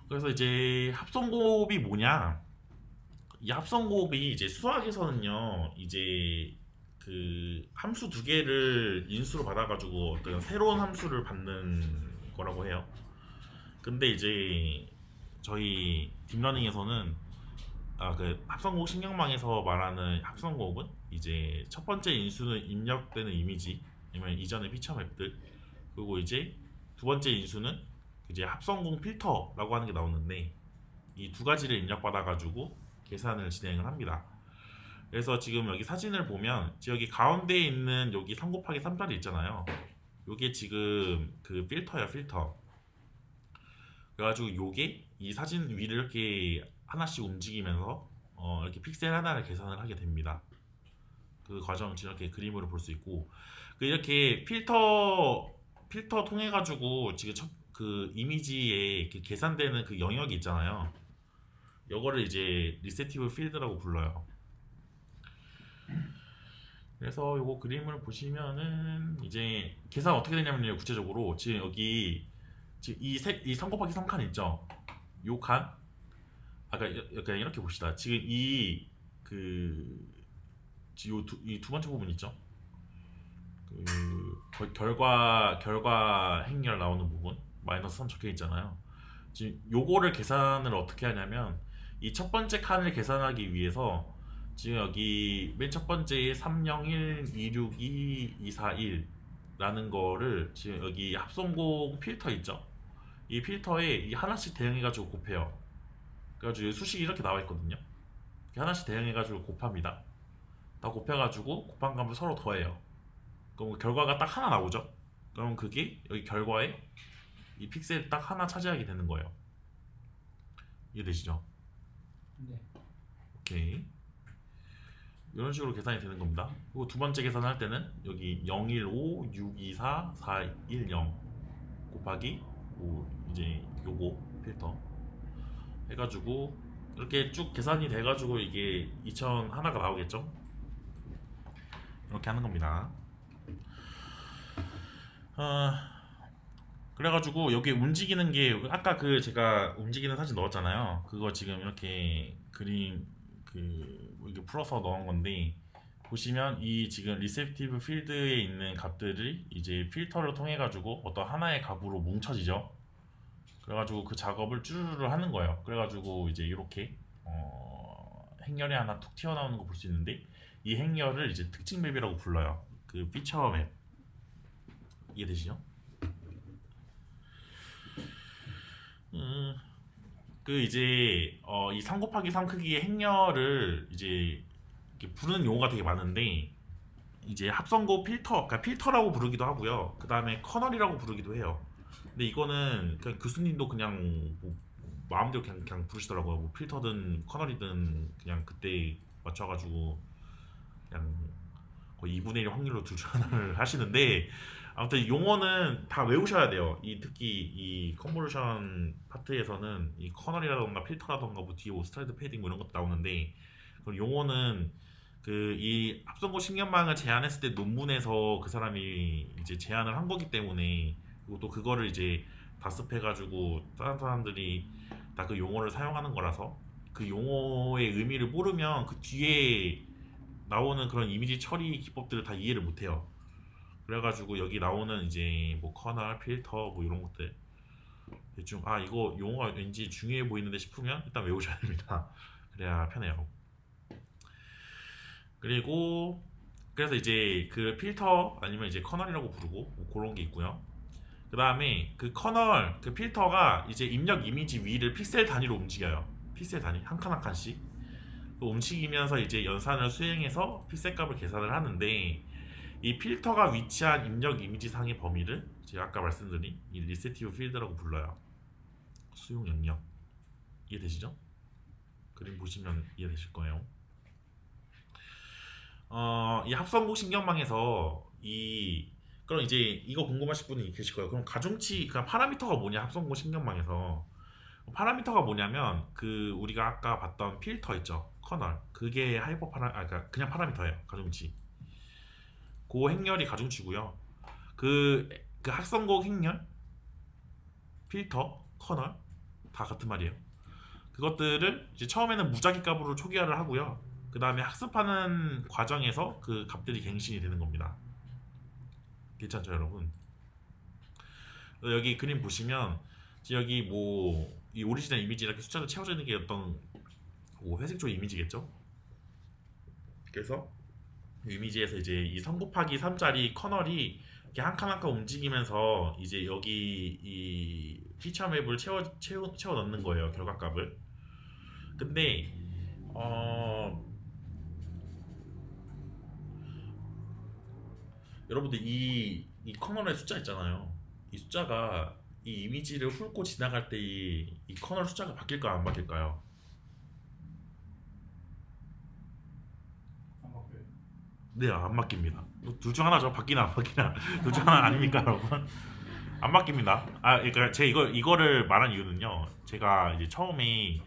그래서 이제 합성곱이 뭐냐? 이 합성곱이 이제 수학에서는요, 이제 그 함수 두 개를 인수로 받아가지고 어떤 새로운 함수를 받는 거라고 해요. 근데 이제 저희 딥러닝에서는 그 합성곱 신경망에서 말하는 합성곱은 이제 첫 번째 인수는 입력되는 이미지 아니면 이전의 피처 맵들, 그리고 이제 두 번째 인수는 이제 합성곱 필터라고 하는 게 나오는데, 이 두 가지를 입력받아가지고 계산을 진행을 합니다. 그래서 지금 여기 사진을 보면 여기 가운데에 있는 여기 3 곱하기 3짜리 있잖아요. 요게 지금 그 필터예요, 필터. 그래가지고 요게 이 사진 위를 이렇게 하나씩 움직이면서 이렇게 픽셀 하나를 계산을 하게 됩니다. 그 과정을 이렇게 그림으로 볼 수 있고, 이렇게 필터 통해 가지고 지금 그 이미지에 계산되는 그 영역이 있잖아요. 이거를 이제 리셋티브 필드라고 불러요. 그래서 요거 그림을 보시면은 이제 계산 어떻게 되냐면요. 구체적으로 지금 여기 지금 이 3 곱하기 3칸 있죠? 요 칸 아까 약간 이렇게 봅시다. 지금 이 두 번째 부분 있죠? 결과 행렬 나오는 부분 마이너스 3 적혀 있잖아요. 지금 요거를 계산을 어떻게 하냐면 이 첫 번째 칸을 계산하기 위해서 지금 여기 맨 첫 번째 301, 262, 241 라는 거를 지금 여기 합성공 필터 있죠? 이 필터에 이 하나씩 대응해가지고 곱해요. 그래가지고 수식이 이렇게 나와 있거든요. 이렇게 하나씩 대응해가지고 곱합니다. 다 곱해가지고 곱한 값을 서로 더해요. 그럼 결과가 딱 하나 나오죠? 그럼 그게 여기 결과에 이 픽셀 딱 하나 차지하게 되는 거예요. 이해되시죠? 네. 오케이. 이런 식으로 계산이 되는 겁니다. 그리고 두 번째 계산할 때는 여기 015, 624, 410 곱하기 이제 요거 필터 해가지고 이렇게 쭉 계산이 돼가지고 이게 2000 하나가 나오겠죠? 이렇게 하는 겁니다. 그래가지고 여기 움직이는 게 아까 제가 움직이는 사진 넣었잖아요. 그거 지금 이렇게 그림 이렇게 풀어서 넣은 건데 보시면 이 지금 리셉티브 필드에 있는 값들이 이제 필터를 통해 가지고 어떤 하나의 값으로 뭉쳐지죠. 그래가지고 그 작업을 쭈르르 하는 거예요. 그래가지고 이제 이렇게 행렬이 하나 툭 튀어나오는 거 볼 수 있는데 이 행렬을 이제 특징 맵이라고 불러요. 그 피처 맵 이해되시죠? 그 이제 이 3 곱하기 3 크기의 행렬을 이제 이렇게 부르는 용어가 되게 많은데 이제 합성고 필터, 그러니까 필터라고 부르기도 하고요. 그 다음에 커널이라고 부르기도 해요. 근데 이거는 그냥 교수님도 그냥 뭐 마음대로 그냥 부르시더라고요. 뭐 필터든 커널이든 그냥 그때 맞춰가지고 그냥 거의 2분의 1 확률로 둘 중 하나를 하시는데 아무튼 용어는 다 외우셔야 돼요. 특히 이 컨볼루션 파트에서는 이 커널이라던가 필터라던가 뭐 뒤에 스트라이드 패딩 뭐 이런 것도 나오는데 그럼 용어는 이 합성고 신경망을 제안했을 때 논문에서 그 사람이 이제 제안을 한 거기 때문에 그리고 또 그거를 이제 답습해가지고 다른 사람들이 다 그 용어를 사용하는 거라서 그 용어의 의미를 모르면 그 뒤에 나오는 그런 이미지 처리 기법들을 다 이해를 못해요. 그래가지고 여기 나오는 이제 뭐 커널, 필터 뭐 이런 것들 대충 이거 용어가 왠지 중요해 보이는데 싶으면 일단 외우셔야 됩니다. 그래야 편해요. 그리고 그래서 이제 그 필터 아니면 이제 커널이라고 부르고 뭐 그런 게 있고요. 그 다음에 그 커널, 그 필터가 이제 입력 이미지 위를 픽셀 단위로 움직여요. 픽셀 단위 한 칸 한 칸씩 움직이면서 이제 연산을 수행해서 픽셀 값을 계산을 하는데 이 필터가 위치한 입력 이미지 상의 범위를 제가 아까 말씀드린 이 리셋티브 필드라고 불러요. 수용 영역 이해되시죠? 그림 보시면 이해되실 거예요. 이 합성고 신경망에서 그럼 이제 이거 궁금하실 분이 계실 거예요. 그럼 가중치, 그러니까 파라미터가 뭐냐? 합성고 신경망에서 파라미터가 뭐냐면 우리가 아까 봤던 필터 있죠? 커널. 그게 그러니까 그냥 파라미터예요. 가중치. 그 행렬이 가중치고요. 그 합성고 행렬, 필터, 커널 다 같은 말이에요. 그것들을 이제 처음에는 무작위 값으로 초기화를 하고요. 그 다음에 학습하는 과정에서 그 값들이 갱신이 되는 겁니다. 괜찮죠, 여러분? 여기 그림 보시면 여기 뭐 이 오리지널 이미지 이렇게 숫자로 채워져 있는 게 어떤 회색조 이미지겠죠? 그래서 이 이미지에서 이제 이 3 곱하기 3짜리 커널이 이렇게 한 칸 한 칸 움직이면서 이제 여기 이 피처 맵을 채워 넣는 거예요, 결과값을. 근데 여러분들 이 커널의 숫자 있잖아요. 이 숫자가 이 이미지를 훑고 지나갈 때 이 커널 숫자가 바뀔까요, 안 바뀔까요? 안 바뀌어요. 네, 안 바뀝니다. 둘 중 하나죠. 바뀌나 안 바뀌나. 둘 중 하나 아닙니까, 여러분? 안 바뀝니다. 그러니까 제가 이거를 말한 이유는요. 제가 이제 처음에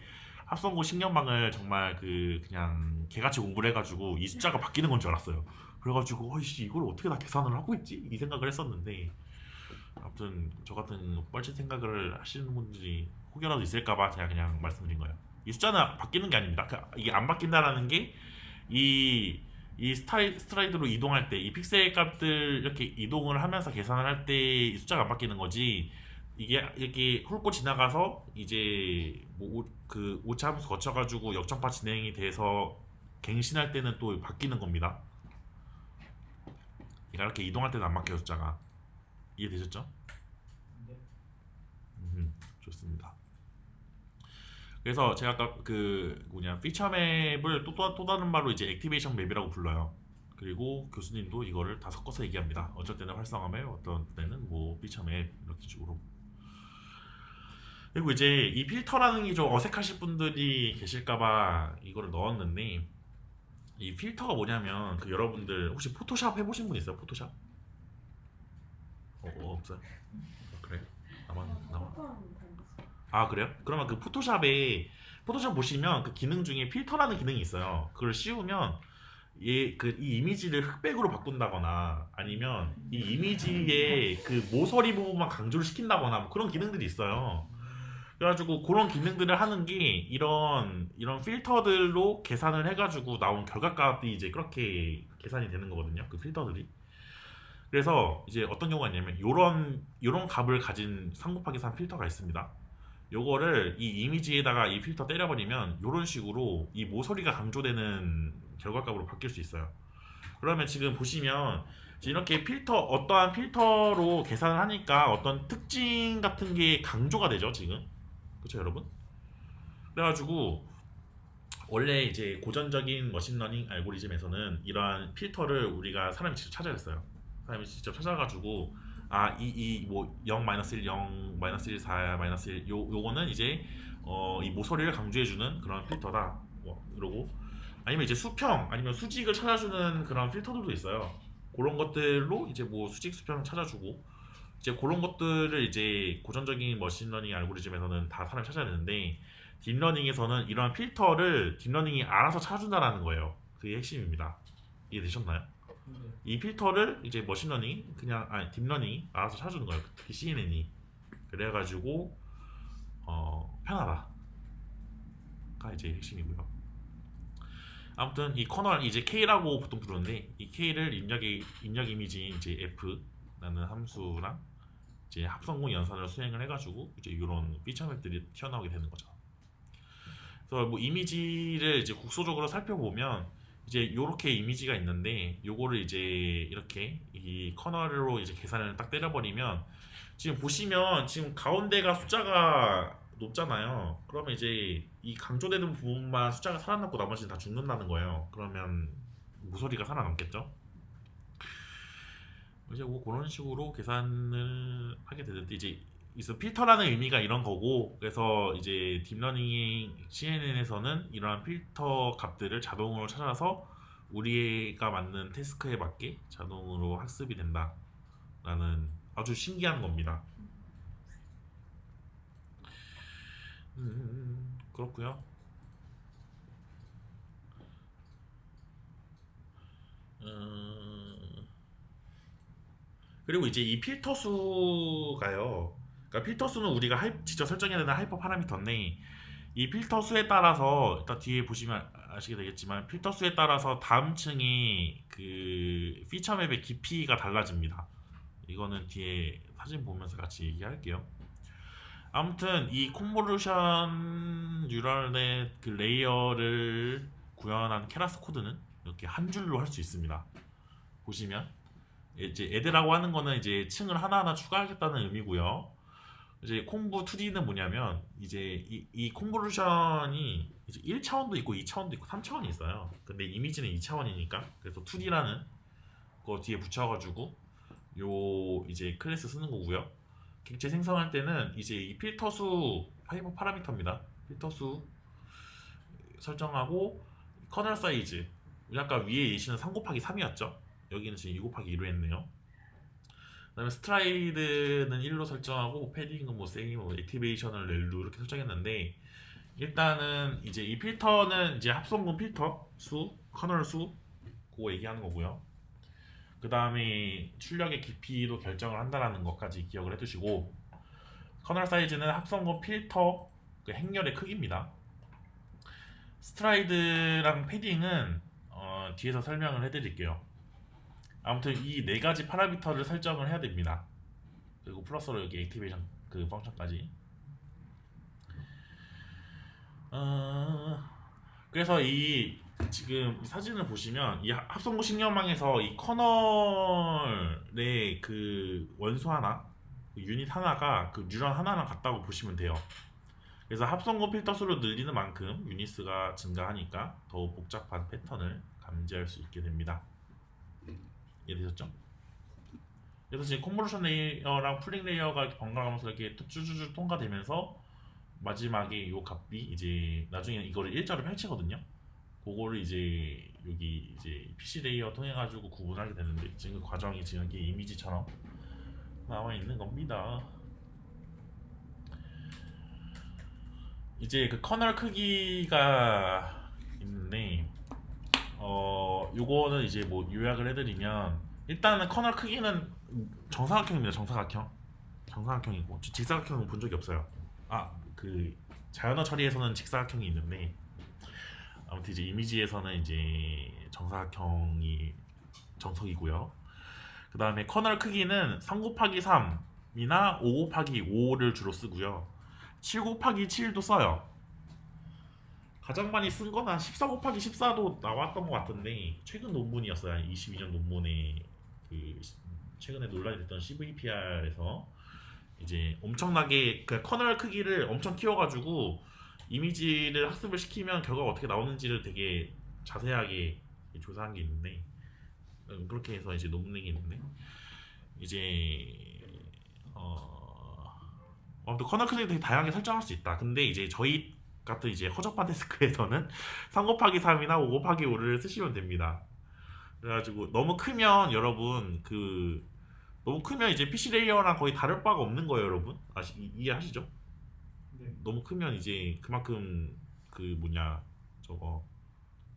합성고 신경방을 정말 그냥 개같이 공부를 해가지고 이 숫자가 바뀌는 건 줄 알았어요. 그래가지고 어이씨 이걸 어떻게 다 계산을 하고 있지? 이 생각을 했었는데 아무튼 저 같은 뻘짓 생각을 하시는 분들이 혹여라도 있을까봐 제가 그냥 말씀드린 거예요. 이 숫자는 바뀌는 게 아닙니다. 이게 안 바뀐다라는 게 이 스트라이드로 이동할 때 이 픽셀 값들 이렇게 이동을 하면서 계산을 할 때 이 숫자가 안 바뀌는 거지. 이게 이렇게 훑고 지나가서 이제 그 오차 함수 거쳐가지고 역전파 진행이 돼서 갱신할 때는 또 바뀌는 겁니다. 이렇게 이동할 때는 안 바뀌어요 숫자가. 이해되셨죠? 네. 좋습니다. 그래서 제가 아까 피처 맵을 또 다른 말로 이제 액티베이션 맵이라고 불러요. 그리고 교수님도 이거를 다 섞어서 얘기합니다. 어쩔 때는 활성화 맵, 어떤 때는 뭐 피처 맵 이렇게 식으로. 그리고 이제 이 필터라는 게 좀 어색하실 분들이 계실까봐 이거를 넣었는데 이 필터가 뭐냐면 여러분들 혹시 포토샵 해보신 분 있어요? 포토샵? 없어요? 그래? 나만. 아 그래요? 그러면 포토샵 보시면 그 기능 중에 필터라는 기능이 있어요. 그걸 씌우면 이 이미지를 흑백으로 바꾼다거나 아니면 이 이미지의 모서리 부분만 강조를 시킨다거나 뭐 그런 기능들이 있어요. 그래가지고 그런 기능들을 하는 게 이런 필터들로 계산을 해가지고 나온 결과값이 이제 그렇게 계산이 되는 거거든요. 그 필터들이. 그래서 이제 어떤 경우가 있냐면 요런 값을 가진 3 곱하기 3 필터가 있습니다. 요거를 이 이미지에다가 이 필터 때려버리면 요런 식으로 이 모서리가 강조되는 결과값으로 바뀔 수 있어요. 그러면 지금 보시면 이렇게 어떠한 필터로 계산을 하니까 어떤 특징 같은 게 강조가 되죠 지금. 그렇죠 여러분? 그래가지고 원래 이제 고전적인 머신러닝 알고리즘에서는 이러한 필터를 우리가 사람이 직접 찾아야 했어요. 사람이 직접 찾아가지고 뭐 0, -1, 0, -1, 4, -1 요거는 이제 이 모서리를 강조해주는 그런 필터다 뭐 이러고 아니면 이제 수평 아니면 수직을 찾아주는 그런 필터들도 있어요. 그런 것들로 이제 뭐 수직 수평 찾아주고 이제 그런 것들을 이제 고전적인 머신러닝 알고리즘에서는 다 사람이 찾아야 되는데 딥러닝에서는 이러한 필터를 딥러닝이 알아서 찾아준다라는 거예요. 그게 핵심입니다. 이해되셨나요? 이 필터를 이제 머신러닝 딥러닝이 알아서 찾아주는 거예요. 특히 CNN이. 그래가지고 편하다가 이제 핵심이고요. 아무튼 이 커널 이제 K라고 보통 부르는데 이 K를 입력 이미지 이제 F라는 함수랑 이제 합성공 연산을 수행을 해가지고 이제 이런 피처 맵들이 튀어나오게 되는 거죠. 그래서 뭐 이미지를 이제 국소적으로 살펴보면 이제 요렇게 이미지가 있는데 요거를 이제 이렇게 이 커널로 이제 계산을 딱 때려버리면 지금 보시면 지금 가운데가 숫자가 높잖아요. 그러면 이제 이 강조되는 부분만 숫자가 살아남고 나머지는 다 죽는다는 거예요. 그러면 모서리가 살아남겠죠? 이제 뭐 그런 식으로 계산을 하게 되는데 이제 필터라는 의미가 이런 거고 그래서 이제 딥러닝 CNN에서는 이러한 필터 값들을 자동으로 찾아서 우리가 맞는 태스크에 맞게 자동으로 학습이 된다라는 아주 신기한 겁니다. 그렇고요. 그리고 이제 이 필터 수가요. 그러니까 필터 수는 우리가 직접 설정해야 되는 하이퍼 파라미터인데 이 필터 수에 따라서 일단 뒤에 보시면 아시게 되겠지만 필터 수에 따라서 다음 층이 피처 맵의 깊이가 달라집니다. 이거는 뒤에 사진 보면서 같이 얘기할게요. 아무튼 이 콘볼루션 뉴럴의 레이어를 구현한 케라스 코드는 이렇게 한 줄로 할 수 있습니다. 보시면 이제 애드라고 하는 거는 이제 층을 하나하나 추가하겠다는 의미고요. 이제 콤보 2D는 뭐냐면 이제 이 콘볼루션이 이제 1차원도 있고 2차원도 있고 3차원이 있어요. 근데 이미지는 2차원이니까 그래서 2D라는 거 뒤에 붙여가지고 요 이제 클래스 쓰는 거고요. 객체 생성할 때는 이제 이 필터 수 하이퍼 파라미터입니다. 필터 수 설정하고 커널 사이즈 아까 위에 예시는 3 곱하기 3이었죠. 여기는 지금 2 곱하기 2로 했네요. 그 다음에 스트라이드는 1로 설정하고 패딩은 뭐 세이 액티베이션을 렐로 이렇게 설정했는데 일단은 이제 이 필터는 이제 합성군 필터 수, 커널 수 그거 얘기하는 거고요. 그 다음에 출력의 깊이도 결정을 한다라는 것까지 기억을 해두시고 커널 사이즈는 합성군 필터 그 행렬의 크기입니다. 스트라이드랑 패딩은 뒤에서 설명을 해드릴게요. 아무튼 이 네 가지 파라미터를 설정을 해야 됩니다. 그리고 플러스로 여기 액티베이션 그 펑션까지. 그래서 이 지금 이 사진을 보시면 이 합성구 식량망에서 이 커널의 그 원소 하나, 그 유닛 하나가 그 뉴런 하나랑 같다고 보시면 돼요. 그래서 합성구 필터 수를 늘리는 만큼 유닛수가 증가하니까 더 복잡한 패턴을 감지할 수 있게 됩니다. 이해되셨죠? 그래서 지금 컨볼루션 레이어랑 풀링 레이어가 이렇게 번갈아가면서 이렇게 쭈쭈쭈 통과되면서 마지막에 이 값이 이제 나중에 이거를 일자로 펼치거든요. 그거를 이제 여기 이제 PC 레이어 통해 가지고 구분하게 되는데 지금 그 과정이 지금 여기 이미지처럼 나와 있는 겁니다. 이제 그 커널 크기가 있는데 요거는 이제 뭐 요약을 해드리면 일단은 커널 크기는 정사각형입니다. 정사각형이고 직사각형은 본 적이 없어요. 그 자연어 처리에서는 직사각형이 있는데 아무튼 이제 이미지에서는 이제 정사각형이 정석이고요. 그 다음에 커널 크기는 3 곱하기 3이나 5 곱하기 5를 주로 쓰고요. 7 곱하기 7도 써요. 가장 많이 쓴 건 한 14 곱하기 14도 나왔던 것 같은데 최근 논문이었어요. 22년 논문에 그 최근에 논란이 됐던 CVPR에서 이제 엄청나게 그 커널 크기를 엄청 키워가지고 이미지를 학습을 시키면 결과가 어떻게 나오는지를 되게 자세하게 조사한 게 있는데 그렇게 해서 이제 논문이 있는데 이제 아무튼 커널 크기를 되게 다양하게 설정할 수 있다. 근데 이제 저희 같은 이제 허접한 데스크에서는 3 곱하기 3이나 5 곱하기 5를 쓰시면 됩니다. 그래가지고 너무 크면 여러분 너무 크면 이제 PC 레이어랑 거의 다를 바가 없는 거예요, 여러분. 이해하시죠? 네. 너무 크면 이제 그만큼 그 저거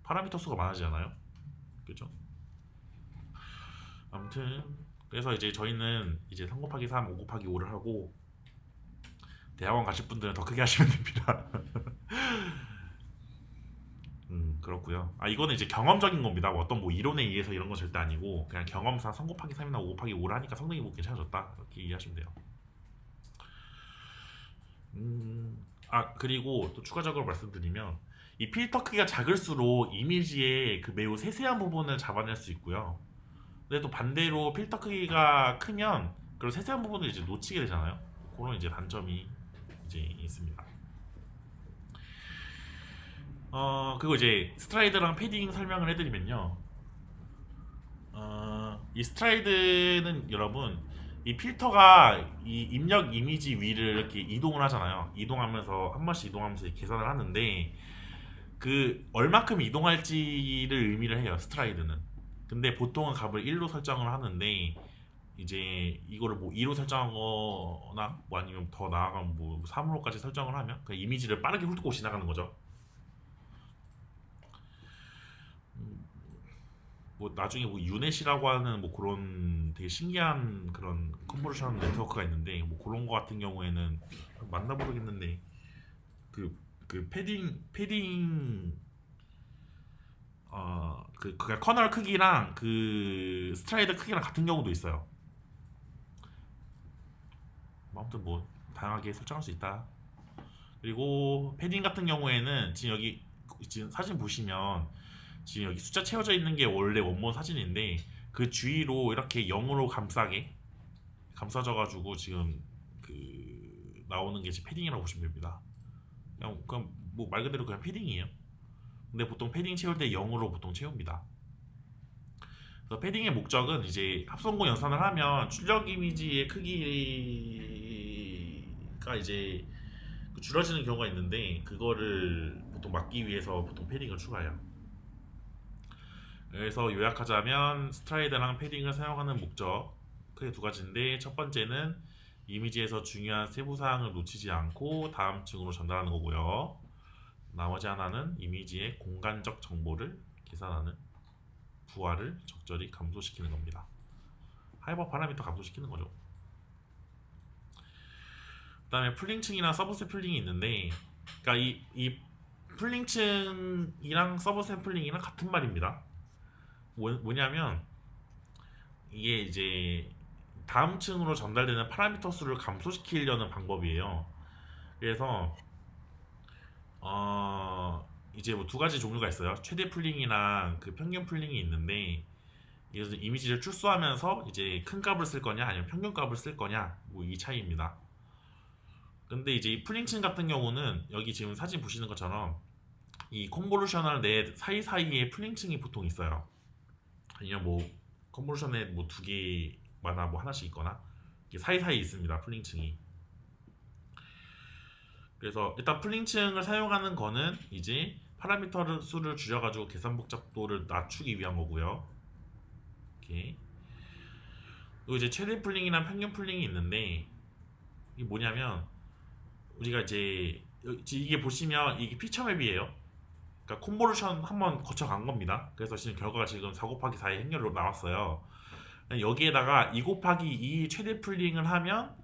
파라미터 수가 많아지잖아요. 그죠? 아무튼 그래서 이제 저희는 이제 3 곱하기 3, 5 곱하기 5를 하고 대학원 가실 분들은 더 크게 하시면 됩니다. 그렇고요. 이거는 이제 경험적인 겁니다. 어떤 뭐 이론에 의해서 이런 건 절대 아니고 그냥 경험상 3 곱하기 3이나 5 곱하기 5를 하니까 성능이 뭐 괜찮아졌다 이렇게 이해하시면 돼요. 그리고 또 추가적으로 말씀드리면 이 필터 크기가 작을수록 이미지의 그 매우 세세한 부분을 잡아낼 수 있고요. 근데 또 반대로 필터 크기가 크면 그런 세세한 부분을 이제 놓치게 되잖아요. 그런 이제 단점이 이제 있습니다. 그리고 이제 스트라이드랑 패딩 설명을 해드리면요. 이 스트라이드는 여러분 이 필터가 이 입력 이미지 위를 이렇게 이동을 하잖아요. 이동하면서 한 번씩 이동하면서 계산을 하는데 그 얼마큼 이동할지를 의미를 해요. 스트라이드는. 근데 보통은 값을 1로 설정을 하는데 이제 이거를 뭐 2로 설정하거나 뭐 아니면 더 나아가면 뭐 3으로까지 설정을 하면 그 이미지를 빠르게 훑고 지나가는 거죠. 뭐 나중에 뭐 유넷이라고 하는 뭐 그런 되게 신기한 그런 컨볼루션 네트워크가 있는데 뭐 그런 거 같은 경우에는 맞나 모르겠는데 그 패딩 그 커널 크기랑 그 스트라이드 크기랑 같은 경우도 있어요. 아무튼 뭐 다양하게 설정할 수 있다. 그리고 패딩 같은 경우에는 지금 사진 보시면 지금 여기 숫자 채워져 있는 게 원래 원본 사진인데 그 주위로 이렇게 0으로 감싸져 가지고 지금 그 나오는 게 지금 패딩이라고 보시면 됩니다. 그냥 뭐 말 그대로 그냥 패딩이에요. 근데 보통 패딩 채울 때 0으로 보통 채웁니다. 그래서 패딩의 목적은 이제 합성고 연산을 하면 출력 이미지의 크기가 이제 줄어지는 경우가 있는데 그거를 보통 막기 위해서 보통 패딩을 추가해요. 그래서 요약하자면 스트라이드랑 패딩을 사용하는 목적 크게 두 가지인데 첫 번째는 이미지에서 중요한 세부 사항을 놓치지 않고 다음 층으로 전달하는 거고요. 나머지 하나는 이미지의 공간적 정보를 계산하는 부하를 적절히 감소시키는 겁니다. 하이퍼 파라미터 감소시키는 거죠. 그다음에 풀링층이랑 서브샘플링이 있는데, 그러니까 이 풀링층이랑 서브샘플링이랑 같은 말입니다. 뭐냐면 이게 이제 다음 층으로 전달되는 파라미터 수를 감소시키려는 방법이에요. 그래서 이제 뭐 두 가지 종류가 있어요. 최대 풀링이랑 그 평균 풀링이 있는데, 이것은 이미지를 출소하면서 이제 큰 값을 쓸 거냐 아니면 평균 값을 쓸 거냐, 뭐 이 차이입니다. 근데 이제 이 풀링층 같은 경우는 여기 지금 사진 보시는 것처럼 이 컨볼루셔널 넷 사이사이에 풀링층이 보통 있어요. 아니면 뭐 컨볼루션 넷 뭐 두 개마다 뭐 하나씩 있거나 이게 사이사이에 있습니다. 풀링층이. 그래서 일단 풀링층을 사용하는 거는 이제 파라미터 수를 줄여가지고 계산 복잡도를 낮추기 위한 거고요. 이렇게. 그리고 이제 최대 풀링이랑 평균 풀링이 있는데, 이게 뭐냐면 우리가 이제 이게 보시면 이게 피처맵이에요. 그러니까 콘볼루션 한번 거쳐간 겁니다. 그래서 지금 결과가 지금 4 곱하기 4의 행렬로 나왔어요. 여기에다가 2 곱하기 2 최대 풀링을 하면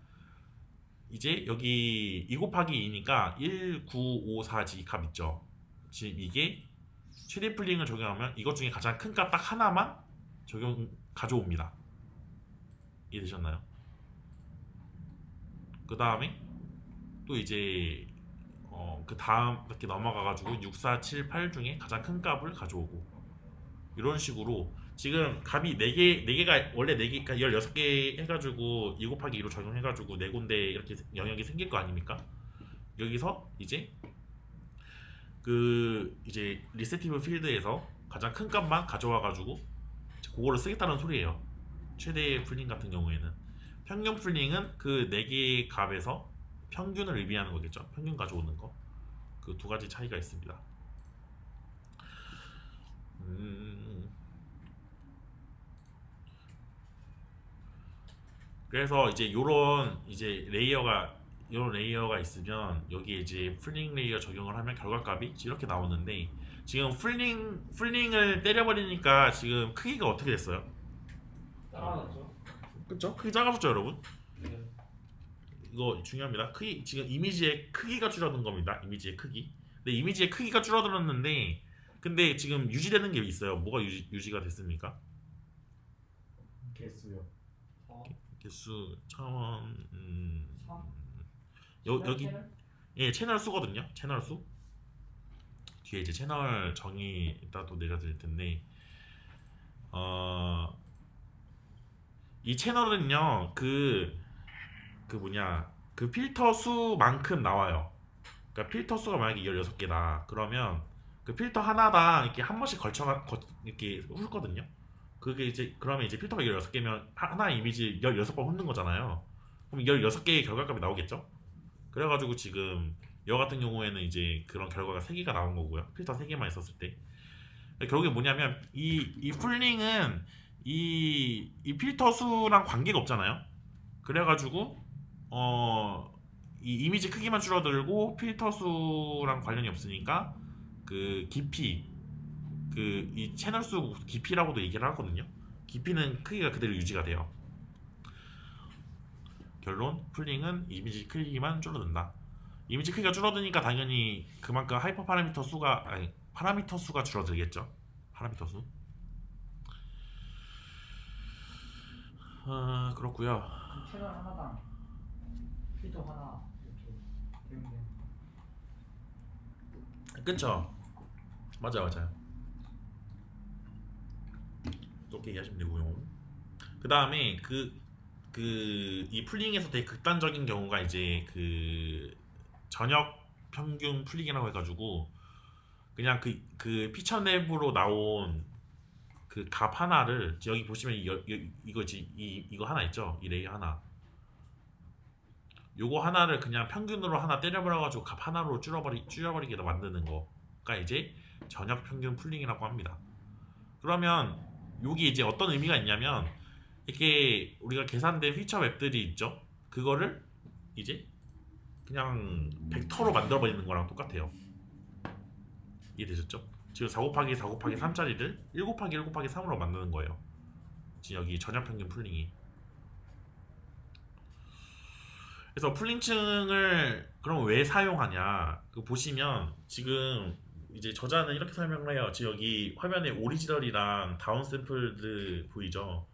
이제 여기 2 곱하기 2니까 1, 9, 5, 4지 값 있죠. 지금 이게 최대 풀링을 적용하면 이것 중에 가장 큰 값 딱 하나만 가져옵니다. 이해되셨나요? 그 다음에 또 이제 그 다음 이렇게 넘어가가지고 6, 4, 7, 8 중에 가장 큰 값을 가져오고, 이런 식으로 지금 값이 4개가 원래 4개, 그러니까 16개 해가지고 2 곱하기 2로 적용해가지고 4군데 이렇게 영역이 생길 거 아닙니까? 여기서 이제 이제 리세티브 필드에서 가장 큰 값만 가져와가지고 그거를 쓰겠다는 소리예요. 최대 풀링 같은 경우에는 평균 풀링은 그 4개의 값에서 평균을 의미하는 거겠죠. 평균 가져오는 거. 그 두 가지 차이가 있습니다. 그래서 이제 요런 레이어가 있으면 여기에 이제 풀링 레이어 적용을 하면 결과값이 이렇게 나오는데, 지금 풀링을 때려버리니까 지금 크기가 어떻게 됐어요? 따라가죠. 그쵸? 크기 작아졌죠, 여러분? 네. 이거 중요합니다. 지금 이미지의 크기가 줄어든 겁니다. 이미지의 크기. 근데 이미지의 크기가 줄어들었는데, 근데 지금 유지되는 게 있어요. 뭐가 유지가 됐습니까? 개수요. 개수 1000원. 3? 여기 예, 채널 수거든요. 채널 수. 뒤에 이제 채널 정의 이따 또 내려드릴 텐데, 이 채널은요 그 필터 수만큼 나와요. 그러니까 필터 수가 만약에 16개다 그러면 그 필터 하나당 이렇게 한 번씩 이렇게 훑거든요. 그러면 이제 필터가 16개면 하나의 이미지 16번 훑는 거잖아요. 그럼 16개의 결과값이 나오겠죠. 그래가지고 지금 이거 같은 경우에는 이제 그런 결과가 3개가 나온 거고요. 필터 3개만 있었을 때. 결국에 뭐냐면 이 풀링은 이 필터 수랑 관계가 없잖아요. 그래가지고 이 이미지 크기만 줄어들고 필터 수랑 관련이 없으니까 그 깊이, 이 채널 수 깊이라고도 얘기를 하거든요. 깊이는 크기가 그대로 유지가 돼요. 결론, 풀링은 이미지 크기만 줄어든다. 이미지 크기가 줄어드니까 당연히 그만큼 하이퍼 파라미터 수가 줄어들겠죠. 파라미터 수. 그렇고요. 채널 하나당 필터 하나 이렇게 되면 그쵸? 맞아요. 그렇게 얘기하시면 되고요. 그 다음에 이 풀링에서 되게 극단적인 경우가 이제 그 전역 평균 풀링이라고 해가지고 그냥 그 피처 랩으로 나온 그 값 하나를 여기 보시면 이거 하나 있죠? 이 레이어 하나. 요거 하나를 그냥 평균으로 하나 때려버려가지고 값 하나로 줄여버리게 만드는 거가 이제 전역 평균 풀링이라고 합니다. 그러면 여기 이제 어떤 의미가 있냐면 이렇게 우리가 계산된 피처 맵들이 있죠. 그거를 이제 그냥 벡터로 만들어버리는 거랑 똑같아요. 이해되셨죠? 지금 4 곱하기 4 곱하기 3짜리를 1 곱하기 1 곱하기 3으로 만드는 거예요. 지금 여기 전역평균 풀링이. 그래서 풀링층을 그럼 왜 사용하냐? 그 보시면 지금 이제 저자는 이렇게 설명을 해요. 지금 여기 화면에 오리지널이랑 다운 샘플드 보이죠?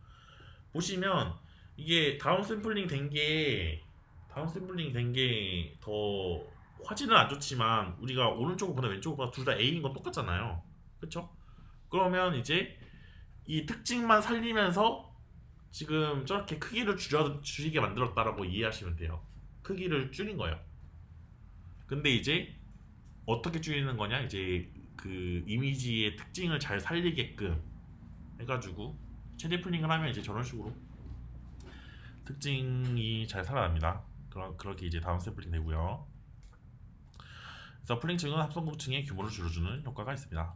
보시면 이게 다운 샘플링 된 게 더 화질은 안 좋지만 우리가 오른쪽보다 왼쪽보다 둘 다 A인 건 똑같잖아요. 그쵸? 그러면 이제 이 특징만 살리면서 지금 저렇게 크기를 줄이게 만들었다라고 이해하시면 돼요. 크기를 줄인 거예요. 근데 이제 어떻게 줄이는 거냐? 이제 그 이미지의 특징을 잘 살리게끔 해가지고 최대 풀링을 하면 이제 저런 식으로 특징이 잘 살아납니다. 그렇게 이제 다운 샘플링 되고요. 그래서 풀링층은 합성구층의 규모를 줄여주는 효과가 있습니다.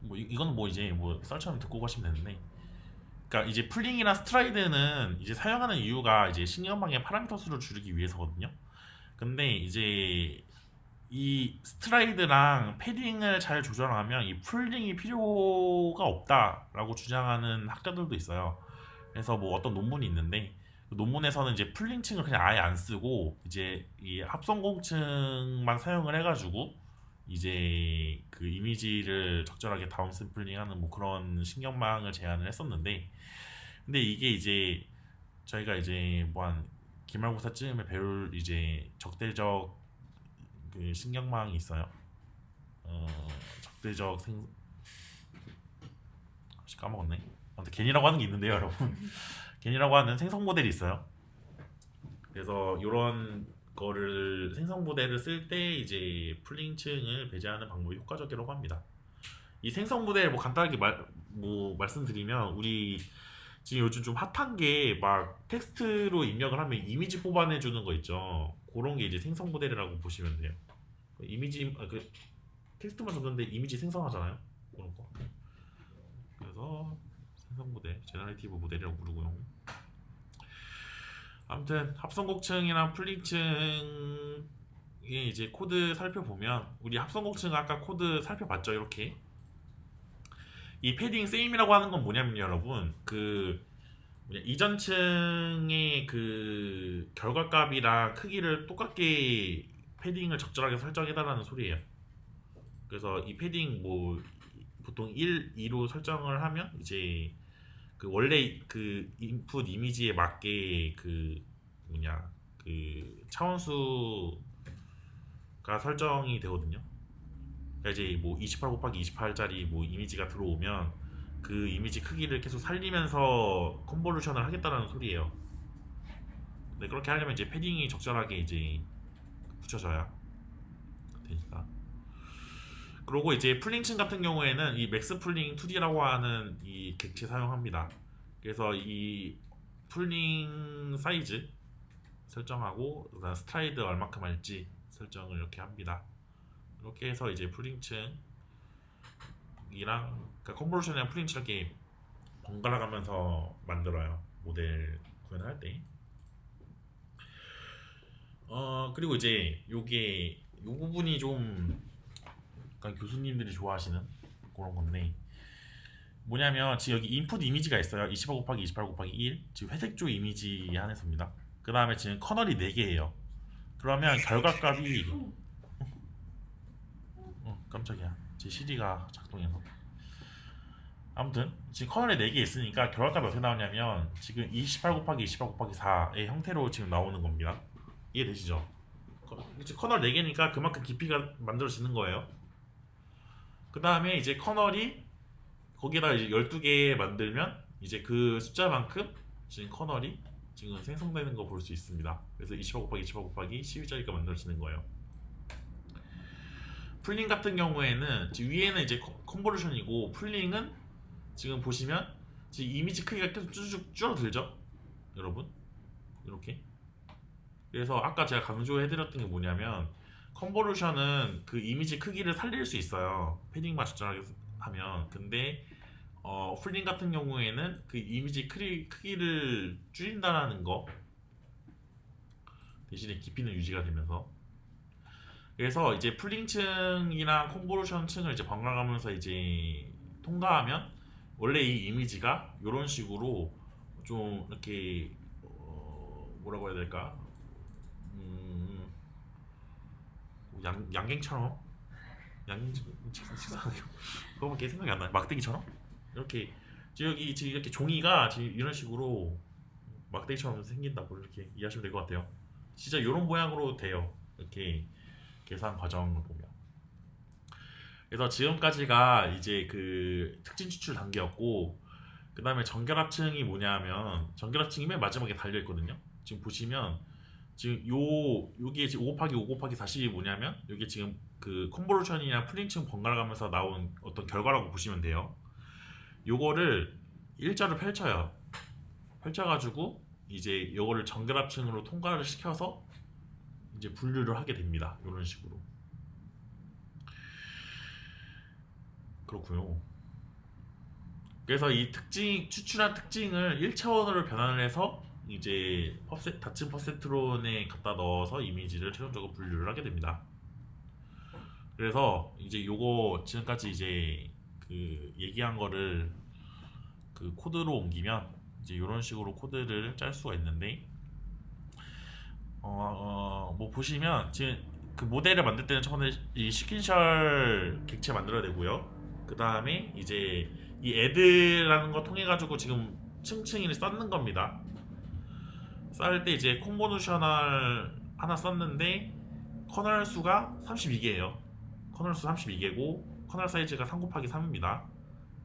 뭐 이건 뭐 이제 뭐 썰처럼 듣고 가시면 되는데, 그러니까 이제 풀링이나 스트라이드는 이제 사용하는 이유가 이제 신경방의 파라미터 수를 줄이기 위해서거든요. 근데 이제 이 스트라이드랑 패딩을 잘 조절하면 이 풀링이 필요가 없다라고 주장하는 학자들도 있어요. 그래서 뭐 어떤 논문이 있는데 그 논문에서는 이제 풀링층을 그냥 아예 안 쓰고 이제 이 합성공층만 사용을 해가지고 이제 그 이미지를 적절하게 다운 샘플링하는 뭐 그런 신경망을 제안을 했었는데, 근데 이게 이제 저희가 이제 뭐 한 기말고사쯤에 배울 이제 적대적 그 신경망이 있어요. 적대적 까먹었네. 아무튼 겐이라고 하는 게 있는데요, 여러분. 겐이라고 하는 생성 모델이 있어요. 그래서 이런 거를 생성 모델을 쓸 때 이제 풀링층을 배제하는 방법이 효과적이라고 합니다. 이 생성 모델 뭐 간단하게 말씀드리면, 우리 지금 요즘 좀 핫한 게 막 텍스트로 입력을 하면 이미지 뽑아내 주는 거 있죠. 그런 게 이제 생성 모델이라고 보시면 돼요. 이미지 그 텍스트만 줬는데 이미지 생성하잖아요. 그런 거. 그래서 생성 모델, 제너레이티브 모델이라고 부르고요. 아무튼 합성곡층이랑 풀링층의 이제 코드 살펴보면, 우리 합성곡층 아까 코드 살펴봤죠. 이렇게 이 패딩 세임이라고 하는 건 뭐냐면 여러분, 그 이전 층의 그 결과값이랑 크기를 똑같게 패딩을 적절하게 설정해달라는 소리예요. 그래서 이 패딩 뭐 보통 1, 2로 설정을 하면 이제 그 원래 그 인풋 이미지에 맞게 그 차원수가 설정이 되거든요. 그러니까 이제 뭐 28 곱하기 28짜리 뭐 이미지가 들어오면 그 이미지 크기를 계속 살리면서 컨볼루션을 하겠다는 소리예요. 근데 그렇게 하려면 이제 패딩이 적절하게 이제 붙여져야 되니까. 그리고 이제 풀링층 같은 경우에는 이 맥스 풀링 2D라고 하는 이 객체 사용합니다. 그래서 이 풀링 사이즈 설정하고 그다음 스트라이드 얼마큼 할지 설정을 이렇게 합니다. 이렇게 해서 이제 풀링층이랑 그러니까 컨볼루션이랑 풀링층 이렇게 번갈아 가면서 만들어요. 모델 구현할 때. 그리고 이제 요게 요 부분이 좀 약간 교수님들이 좋아하시는 그런 건데, 뭐냐면 지금 여기 인풋 이미지가 있어요. 25 곱하기 28 곱하기 1, 지금 회색조 이미지 한해서입니다. 그 다음에 지금 커널이 4개예요. 그러면 결과값이 깜짝이야, 제 CD가 작동해서. 아무튼 지금 커널에 4개 있으니까 결과값이 어떻게 나오냐면 지금 28 곱하기 28 곱하기 4의 형태로 지금 나오는 겁니다. 이해되시죠? 커널 4개니까 그만큼 깊이가 만들어지는 거예요. 그 다음에 이제 커널이 거기에다가 이제 12개 만들면 이제 그 숫자만큼 지금 커널이 지금 생성되는 거 볼 수 있습니다. 그래서 28 곱하기 28 곱하기 12짜리가 만들어지는 거예요. 풀링 같은 경우에는 지금 위에는 이제 컨볼루션이고, 풀링은 지금 보시면 지금 이미지 크기가 계속 쭉 줄어들죠, 여러분. 이렇게. 그래서 아까 제가 강조해드렸던 게 뭐냐면, 컨볼루션은 그 이미지 크기를 살릴 수 있어요, 패딩만 적절하게 하면. 근데 풀링 같은 경우에는 그 이미지 크기를 줄인다는 거, 대신에 깊이는 유지가 되면서. 그래서 이제 풀링층이랑 콘보루션층을 이제 번갈아가면서 이제 통과하면 원래 이 이미지가 이런 식으로 좀 이렇게 뭐라고 해야 될까? 양갱처럼 식상하게 그거밖에 생각이 안 나요. 막대기처럼 이렇게 지금 여기 지금 이렇게 종이가 지금 이런 식으로 막대기처럼 생긴다고 이렇게 이해하시면 될 것 같아요. 진짜 이런 모양으로 돼요. 이렇게 계산 과정을 보면. 그래서 지금까지가 이제 그 특징 추출 단계였고, 그 다음에 정결합층이 뭐냐면 정결합층이 맨 마지막에 달려 있거든요. 지금 보시면 지금 요게 지금 5 곱하기 5 곱하기 40이 뭐냐면 이게 지금 그 컨볼루션이나 풀링층 번갈아가면서 나온 어떤 결과라고 보시면 돼요. 요거를 일자로 펼쳐요. 펼쳐가지고 이제 요거를 정결합층으로 통과를 시켜서 이제 분류를 하게 됩니다. 이런 식으로. 그렇고요. 그래서 이 특징 추출한 특징을 1차원으로 변환을 해서 이제 닫힌 퍼센트론에 갖다 넣어서 이미지를 최종적으로 분류를 하게 됩니다. 그래서 이제 요거 지금까지 이제 그 얘기한 거를 그 코드로 옮기면 이제 이런 식으로 코드를 짤 수가 있는데 뭐 보시면 지금 그 모델을 만들 때는 처음에 이 시킨셜 객체 만들어야 되고요. 그 다음에 이제 이 add라는 거 통해 가지고 지금 층층이를 쌓는 겁니다. 쌓을 때 이제 콤보누셔널 하나 썼는데 커널 수가 32개예요. 커널 수 32개고 커널 사이즈가 3 곱하기 3입니다.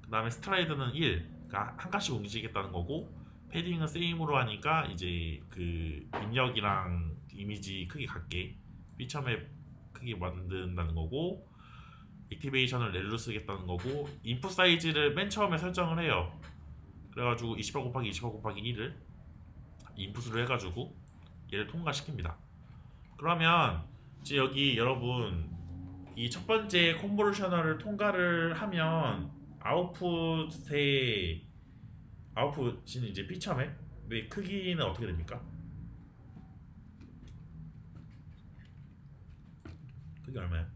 그 다음에 스트라이드는 1, 그러니까 한 칸씩 옮기시겠다는 거고, 패딩은 세임으로 하니까 이제 그 입력이랑 이미지 크기 같게 피처맵 크게 만든다는 거고, 액티베이션을 렐로 쓰겠다는 거고, 인풋 사이즈를 맨 처음에 설정을 해요. 그래가지고 28 곱하기 28 곱하기 1을 인풋으로 해가지고 얘를 통과시킵니다. 그러면 이제 여기 여러분 이 첫 번째 컨볼루셔널을 통과를 하면 아웃풋의 아웃풋인 이제 피처맵의 크기는 어떻게 됩니까? 크기 얼마예요?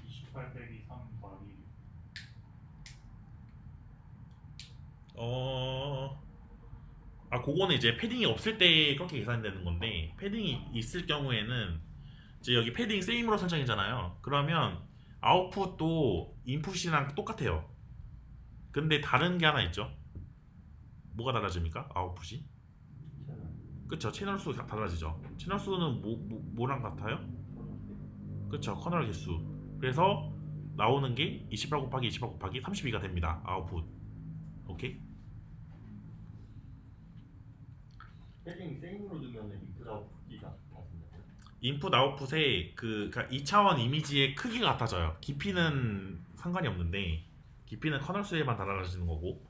28 빼기 3 더하기 그거는 이제 패딩이 없을 때 그렇게 계산되는 건데, 패딩이 있을 경우에는 이제 여기 패딩 세임으로 설정이잖아요. 그러면 아웃풋도 인풋이랑 똑같아요. 근데 다른 게 하나 있죠. 뭐가 달라집니까? 아웃풋이? 그쵸, 채널 수가 달라지죠. 채널 수는 뭐랑 같아요? 그쵸, 커널 개수. 그래서 나오는 게 28 곱하기 28 곱하기 32가 됩니다. 아웃풋. 오케이? 패딩 세임으로 두면 인풋 아웃풋기가 같은데요? 인풋 아웃풋의 그러니까 2차원 이미지의 크기가 같아져요. 깊이는 상관이 없는데 깊이는 커널 수에만 달라지는 거고,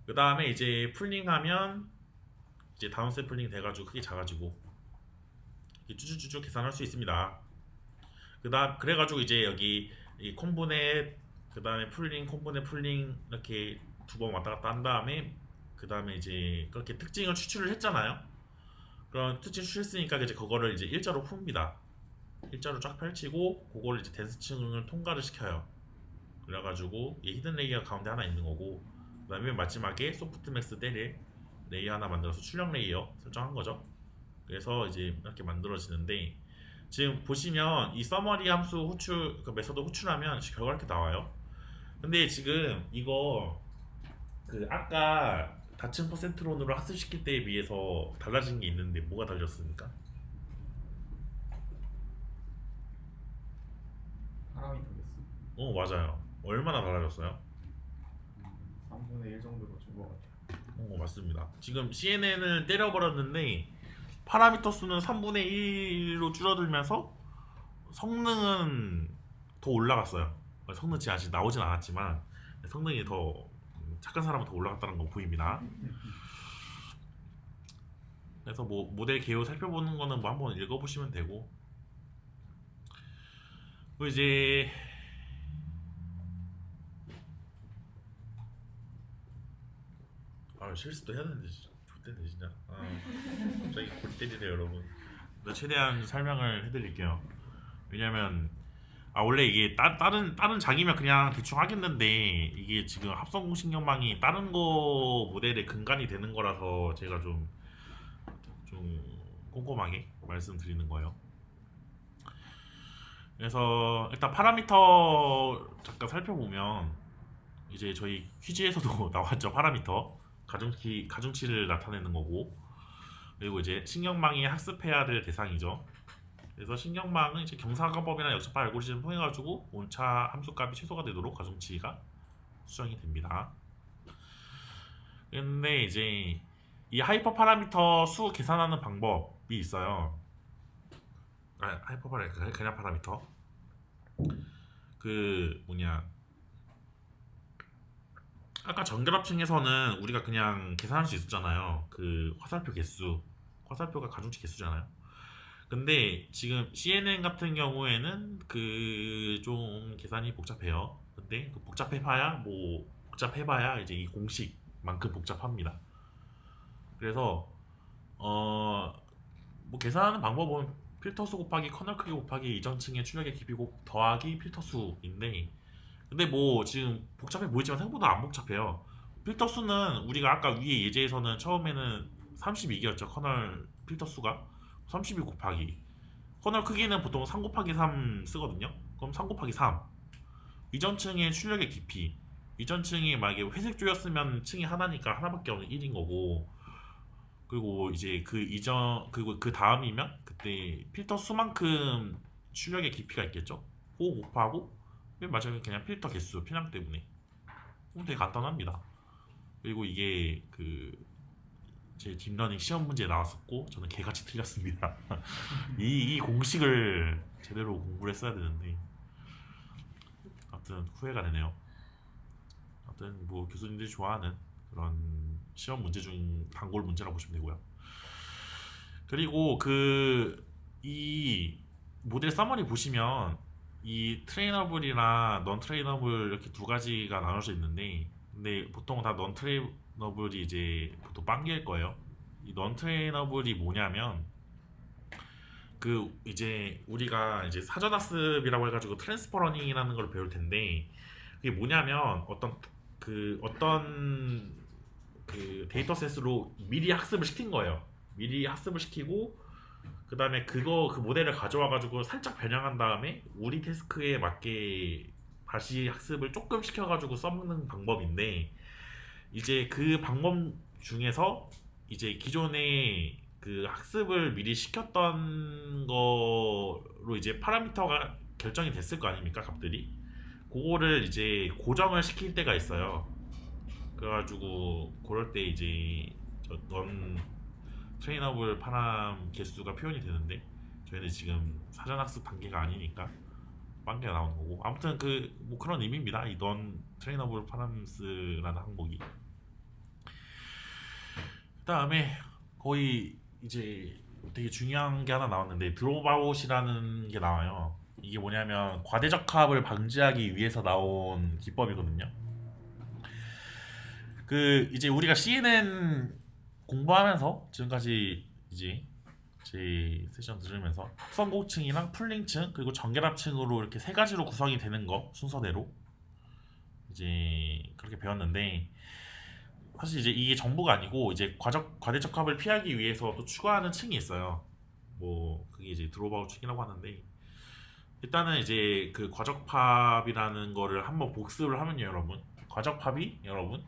그 다음에 이제 풀링하면 이제 다운 샘플링 돼가지고 크기 작아지고 이렇게 쭈쭈쭈쭈 계산할 수 있습니다. 그래가지고 이제 여기 이 콤보넷, 그 다음에 풀링, 콤보넷, 풀링 이렇게 두 번 왔다 갔다 한 다음에 그 다음에 이제 그렇게 특징을 추출을 했잖아요. 그런 특징 추출했으니까 이제 그거를 이제 일자로 풉니다. 일자로 쫙 펼치고 그걸 이제 덴스층을 통과를 시켜요. 그래가지고 이 히든 레이어가 가운데 하나 있는 거고, 그 다음에 마지막에 소프트맥스 때릴 레이어 하나 만들어서 출력 레이어 설정한 거죠. 그래서 이제 이렇게 만들어지는데, 지금 보시면 이 서머리 함수 호출, 그 메서드 호출하면 결과가 이렇게 나와요. 근데 지금 이거 그 아까 닫힌 퍼센트론으로 학습시킬 때에 비해서 달라진 게 있는데 뭐가 달렸습니까? 파라미터 개수 맞아요. 얼마나 달라졌어요? 3분의 1 정도로 준 것 같아요. 맞습니다. 지금 CNN을 때려버렸는데 파라미터 수는 3분의 1로 줄어들면서 성능은 더 올라갔어요. 성능치 아직 나오진 않았지만 성능이 더 착한 사람은 더 올라갔다는 거 보입니다. 그래서 뭐 모델 개요 살펴보는 거는 뭐 한번 읽어보시면 되고, 그리고 이제 실습도 해야 되는데 진짜 X대네 진짜. 갑자기 골 때리네요 여러분. 나 최대한 설명을 해드릴게요. 왜냐면 원래 이게 다른 장이면 그냥 대충 하겠는데 이게 지금 합성신경망이 다른 거 모델의 근간이 되는 거라서 제가 좀 꼼꼼하게 말씀드리는 거예요. 그래서 일단 파라미터 잠깐 살펴보면 이제 저희 퀴즈에서도 나왔죠. 파라미터 가중치를 나타내는 거고, 그리고 이제 신경망이 학습해야 될 대상이죠. 그래서 신경망은 이제 경사관법이나 역적파 알고리즘을 통해 가지고 온차 함수값이 최소가 되도록 가중치가 수정이 됩니다. 근데 이제 이 하이퍼 파라미터 수 계산하는 방법이 있어요. 하이퍼 파라미터 그냥 파라미터 그 뭐냐, 아까 전결합층에서는 우리가 그냥 계산할 수 있었잖아요. 그 화살표가 가중치 개수잖아요. 근데 지금 CNN 같은 경우에는 그 좀 계산이 복잡해요. 근데 그 복잡해봐야 이제 이 공식만큼 복잡합니다. 그래서 뭐 계산하는 방법은 필터수 곱하기 커널 크기 곱하기 이전층의 출력의 깊이 더하기 필터수인데, 근데 뭐 지금 복잡해 보이지만 생각보다 안 복잡해요. 필터수는 우리가 아까 위에 예제에서는 처음에는 32개였죠. 커널 필터수가 32 곱하기 커널 크기는 보통 3 곱하기 3 쓰거든요. 그럼 3 곱하기 3 이전층의 출력의 깊이, 이전층이 만약에 회색 조였으면 층이 하나니까 하나밖에 없는 1인 거고, 그리고 이제 그리고 그 다음이면 그때 필터 수만큼 출력의 깊이가 있겠죠. 그거 곱하고 맨 마지막에 그냥 필터 개수 필량 때문에. 되게 간단합니다. 그리고 이게 제 딥러닝 시험 문제에 나왔었고 저는 개같이 틀렸습니다. 이 공식을 제대로 공부를 했어야 되는데 아무튼 후회가 되네요. 아무튼 뭐 교수님들이 좋아하는 그런 시험 문제 중 단골 문제라고 보시면 되고요. 그리고 이 모델 서머리 보시면 이 트레이너블이나 넌 트레이너블 이렇게 두 가지가 나눠져 있는데, 근데 보통 다 넌 트레이너블이 이제 보통 빵개일 거예요. 이 넌 트레이너블이 뭐냐면 이제 우리가 이제 사전 학습이라고 해가지고 트랜스퍼 러닝이라는 걸 배울 텐데, 그게 뭐냐면 어떤 데이터셋으로 미리 학습을 시킨 거예요. 미리 학습을 시키고 그 다음에 그 모델을 가져와 가지고 살짝 변형한 다음에 우리 태스크에 맞게 다시 학습을 조금 시켜가지고 써먹는 방법인데, 이제 그 방법 중에서 이제 기존에 그 학습을 미리 시켰던 거로 이제 파라미터가 결정이 됐을 거 아닙니까, 값들이. 그거를 이제 고정을 시킬 때가 있어요. 그래가지고 그럴 때 이제 넌 트레이너블 파람 개수가 표현이 되는데, 저희는 지금 사전학습 단계가 아니니까 빵개가 나오는 거고, 아무튼 뭐 그런 의미입니다. 이 넌 트레이너블 파람스라는 항목이. 그 다음에 거의 이제 되게 중요한 게 하나 나왔는데, 드롭아웃이라는 게 나와요. 이게 뭐냐면 과대적합을 방지하기 위해서 나온 기법이거든요. 이제 우리가 CNN 공부하면서 지금까지 이제 제 세션 들으면서 합성고층이랑 풀링층 그리고 전결합층으로 이렇게 세 가지로 구성이 되는 거 순서대로 이제 그렇게 배웠는데, 사실 이제 이게 전부가 아니고 이제 과대적합을 피하기 위해서 또 추가하는 층이 있어요. 뭐 그게 이제 드롭아웃 층이라고 하는데, 일단은 이제 그 과적팝이라는 거를 한번 복습을 하면요, 여러분. 과적팝이 여러분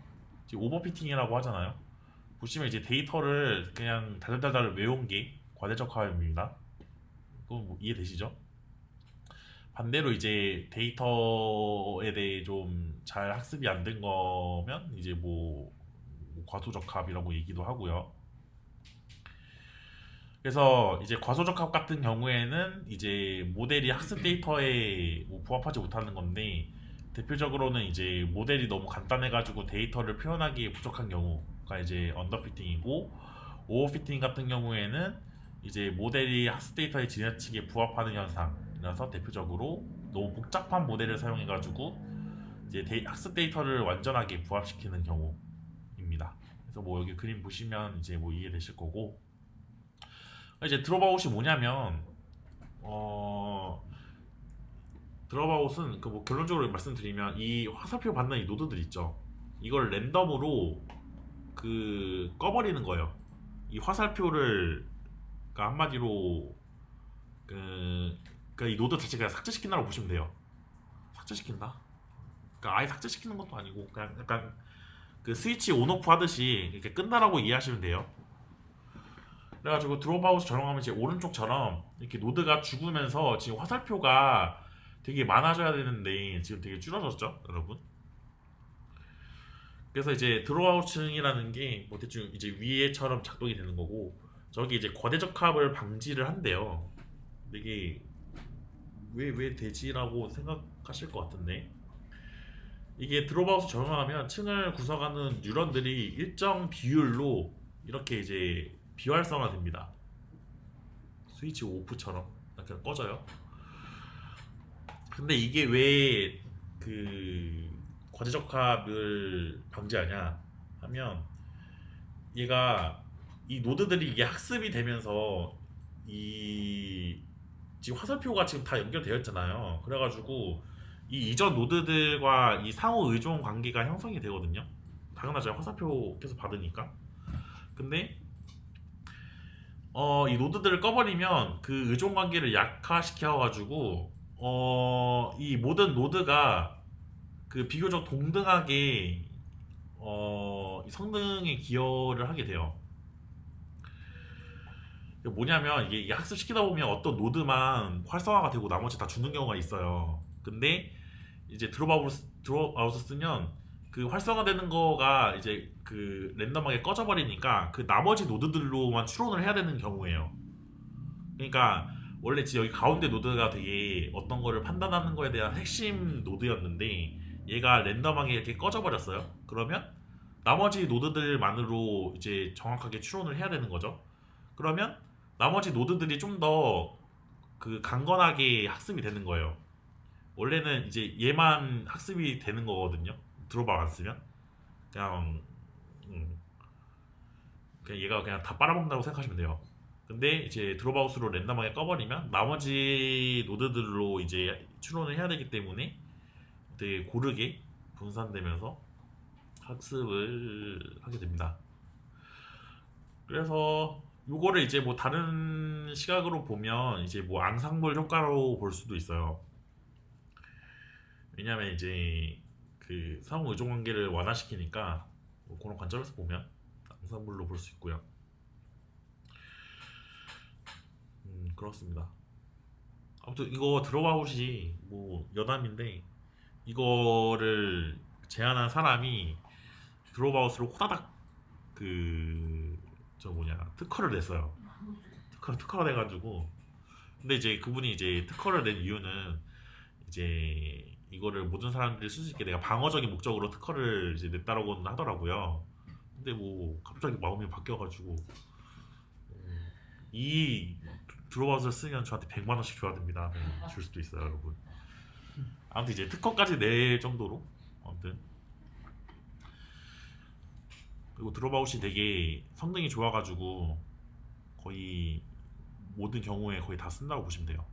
이제 오버피팅이라고 하잖아요. 보시면 이제 데이터를 그냥 달달달 외운 게 과대적합입니다. 그건 뭐 이해되시죠? 반대로 이제 데이터에 대해 좀 잘 학습이 안 된 거면 이제 뭐 과소적합이라고 얘기도 하고요. 그래서 이제 과소적합 같은 경우에는 이제 모델이 학습 데이터에 뭐 부합하지 못하는 건데, 대표적으로는 이제 모델이 너무 간단해가지고 데이터를 표현하기에 부족한 경우가 이제 언더피팅이고, 오버피팅 같은 경우에는 이제 모델이 학습 데이터에 지나치게 부합하는 현상이라서 대표적으로 너무 복잡한 모델을 사용해가지고 이제 학습 데이터를 완전하게 부합시키는 경우입니다. 그래서 뭐 여기 그림 보시면 이제 뭐 이해되실 거고, 이제 드롭아웃이 뭐냐면 드롭아웃은 그 뭐 결론적으로 말씀드리면 이 화살표 받는 이 노드들 있죠. 이걸 랜덤으로 그 꺼버리는 거예요. 이 화살표를 그러니까 한마디로 그러니까 이 노드 자체가 삭제시킨다고 보시면 돼요. 삭제시킨다? 그러니까 아예 삭제시키는 것도 아니고 그냥 약간 그 스위치 온오프 하듯이 이렇게 끈다라고 이해하시면 돼요. 그래가지고 드롭아웃 적용하면 이제 오른쪽처럼 이렇게 노드가 죽으면서 지금 화살표가 되게 많아져야 되는데 지금 되게 줄어졌죠, 여러분? 그래서 이제 드롭아웃층이라는 게 뭐 대충 이제 위에처럼 작동이 되는 거고, 저기 이제 거대 적합을 방지를 한대요. 근데 이게 왜 되지라고 생각하실 것 같은데, 이게 드롭아웃을 적용하면 층을 구성하는 뉴런들이 일정 비율로 이렇게 이제 비활성화됩니다. 스위치 오프처럼 이렇게 꺼져요. 근데 이게 왜 그 과대적합을 방지하냐 하면, 얘가 이 노드들이 이게 학습이 되면서 이 지금 화살표가 지금 다 연결되어 있잖아요. 그래가지고 이 이전 노드들과 이 상호 의존 관계가 형성이 되거든요. 당연하죠. 화살표 계속 받으니까. 근데 이 노드들을 꺼버리면 그 의존 관계를 약화시켜가지고 이 모든 노드가 그 비교적 동등하게 이 성능에 기여를 하게 돼요. 이게 뭐냐면 이게 학습시키다 보면 어떤 노드만 활성화가 되고 나머지 다 죽는 경우가 있어요. 근데 이제 드롭아웃을 쓰면 그 활성화되는 거가 이제 그 랜덤하게 꺼져버리니까 그 나머지 노드들로만 추론을 해야 되는 경우예요. 그러니까 원래 지금 여기 가운데 노드가 되게 어떤 거를 판단하는 거에 대한 핵심 노드였는데 얘가 랜덤하게 이렇게 꺼져버렸어요. 그러면 나머지 노드들만으로 이제 정확하게 추론을 해야 되는 거죠. 그러면 나머지 노드들이 좀 더 그 강건하게 학습이 되는 거예요. 원래는 이제 얘만 학습이 되는 거거든요. 드롭아웃 안 쓰면 그냥 그냥 얘가 그냥 다 빨아먹는다고 생각하시면 돼요. 근데 이제 드롭아웃으로 랜덤하게 꺼버리면 나머지 노드들로 이제 추론을 해야 되기 때문에 되게 고르게 분산되면서 학습을 하게 됩니다. 그래서 요거를 이제 뭐 다른 시각으로 보면 이제 뭐 앙상블 효과로 볼 수도 있어요. 왜냐면 이제 그 상호 의존 관계를 완화시키니까 뭐 그런 관점에서 보면 앙상블로 볼 수 있고요. 그렇습니다. 아무튼 이거 드롭아웃이 뭐 여담인데, 이거를 제안한 사람이 드롭아웃으로 호다닥 그 저 뭐냐 특허를 냈어요. 특허가 돼가지고, 근데 이제 그분이 이제 특허를 낸 이유는 이제 이거를 모든 사람들이 쓸 수 있게 내가 방어적인 목적으로 특허를 이제 냈다라고는 하더라고요. 근데 뭐 갑자기 마음이 바뀌어가지고 이 드롭아웃을 쓰면 저한테 100만 원씩 줘야 됩니다. 줄 수도 있어요, 여러분. 아무튼 이제 특허까지 낼 정도로 아무튼. 그리고 드롭아웃이 되게 성능이 좋아가지고 거의 모든 경우에 거의 다 쓴다고 보시면 돼요.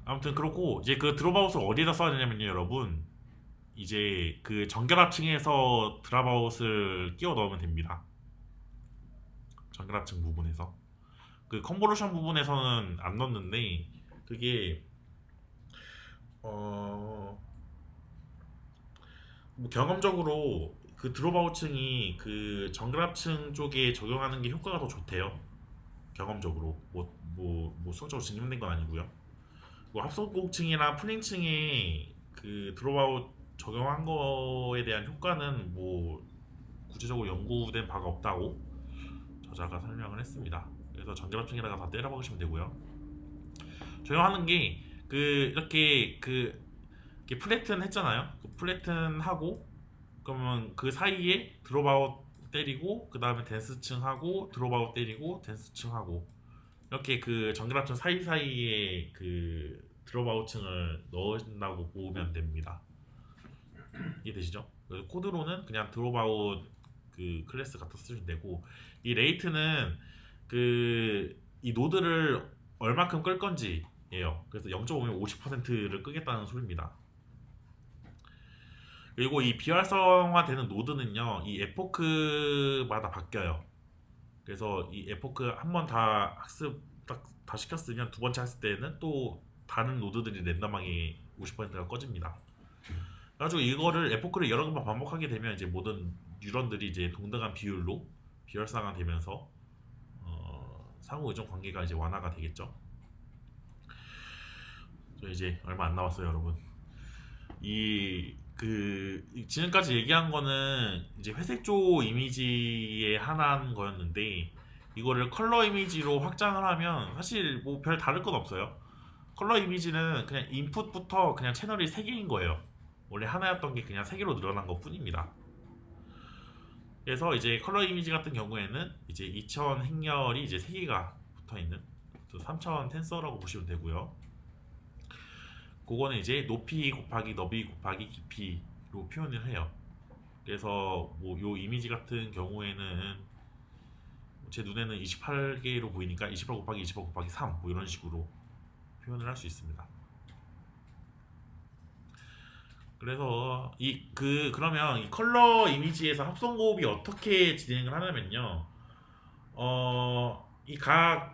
아무튼 그렇고, 이제 그 드롭아웃을 어디에다 써야 되냐면요, 여러분. 이제 그 정결합층에서 드롭아웃을 끼워 넣으면 됩니다. 정결합층 부분에서. 그 컨보루션 부분에서는 안 넣는데, 그게 뭐 경험적으로 그 드롭아웃층이 그 정글합층 쪽에 적용하는 게 효과가 더 좋대요. 경험적으로 뭐 수학적으로 증명된 건 아니고요. 뭐 합성고층이나 풀링층에 그 드롭아웃 적용한 거에 대한 효과는 뭐 구체적으로 연구된 바가 없다고 저자가 설명을 했습니다. 그래서 정결합층에다가 다 때려 박으시면 되고요. 적용하는 게 그 이렇게 플래튼 했잖아요. 그 플래튼 하고 그러면 그 사이에 드롭아웃 때리고 그 다음에 댄스층 하고 드롭아웃 때리고 댄스층 하고 이렇게 그 정결합층 사이사이에 그 드롭아웃층을 넣는다고 보면 됩니다. 이해되시죠? 그래서 코드로는 그냥 드롭아웃 그 클래스 갖다 쓰시면 되고, 이 레이트는 이 노드를 얼마큼 끌 건지예요. 그래서 0.5면 50%를 끄겠다는 소리입니다. 그리고 이 비활성화되는 노드는요, 이 에포크마다 바뀌어요. 그래서 이 에포크 한 번 다 학습 다 시켰으면 두 번째 학습 때는 또 다른 노드들이 랜덤하게 50%가 꺼집니다. 그래가지고 이거를 에포크를 여러 번 반복하게 되면 이제 모든 뉴런들이 이제 동등한 비율로 비활성화 되면서 상호 의존 관계가 이제 완화가 되겠죠. 저 이제 얼마 안 남았어요, 여러분. 지금까지 얘기한 거는 이제 회색조 이미지에 한한 거였는데, 이거를 컬러 이미지로 확장을 하면 사실 뭐 별 다를 건 없어요. 컬러 이미지는 그냥 인풋부터 그냥 채널이 3개인 거예요. 원래 하나였던 게 그냥 3개로 늘어난 것 뿐입니다. 그래서 이제 컬러 이미지 같은 경우에는 이제 2000 행렬이 이제 3개가 붙어 있는 3000 텐서라고 보시면 되고요. 그거는 이제 높이 곱하기 너비 곱하기 깊이로 표현을 해요. 그래서 뭐 요 이미지 같은 경우에는 제 눈에는 28개로 보이니까 28 곱하기 28 곱하기 3 뭐 이런 식으로 표현을 할 수 있습니다. 그래서 그러면 이 컬러 이미지에서 합성곱이 어떻게 진행을 하냐면요. 그러니까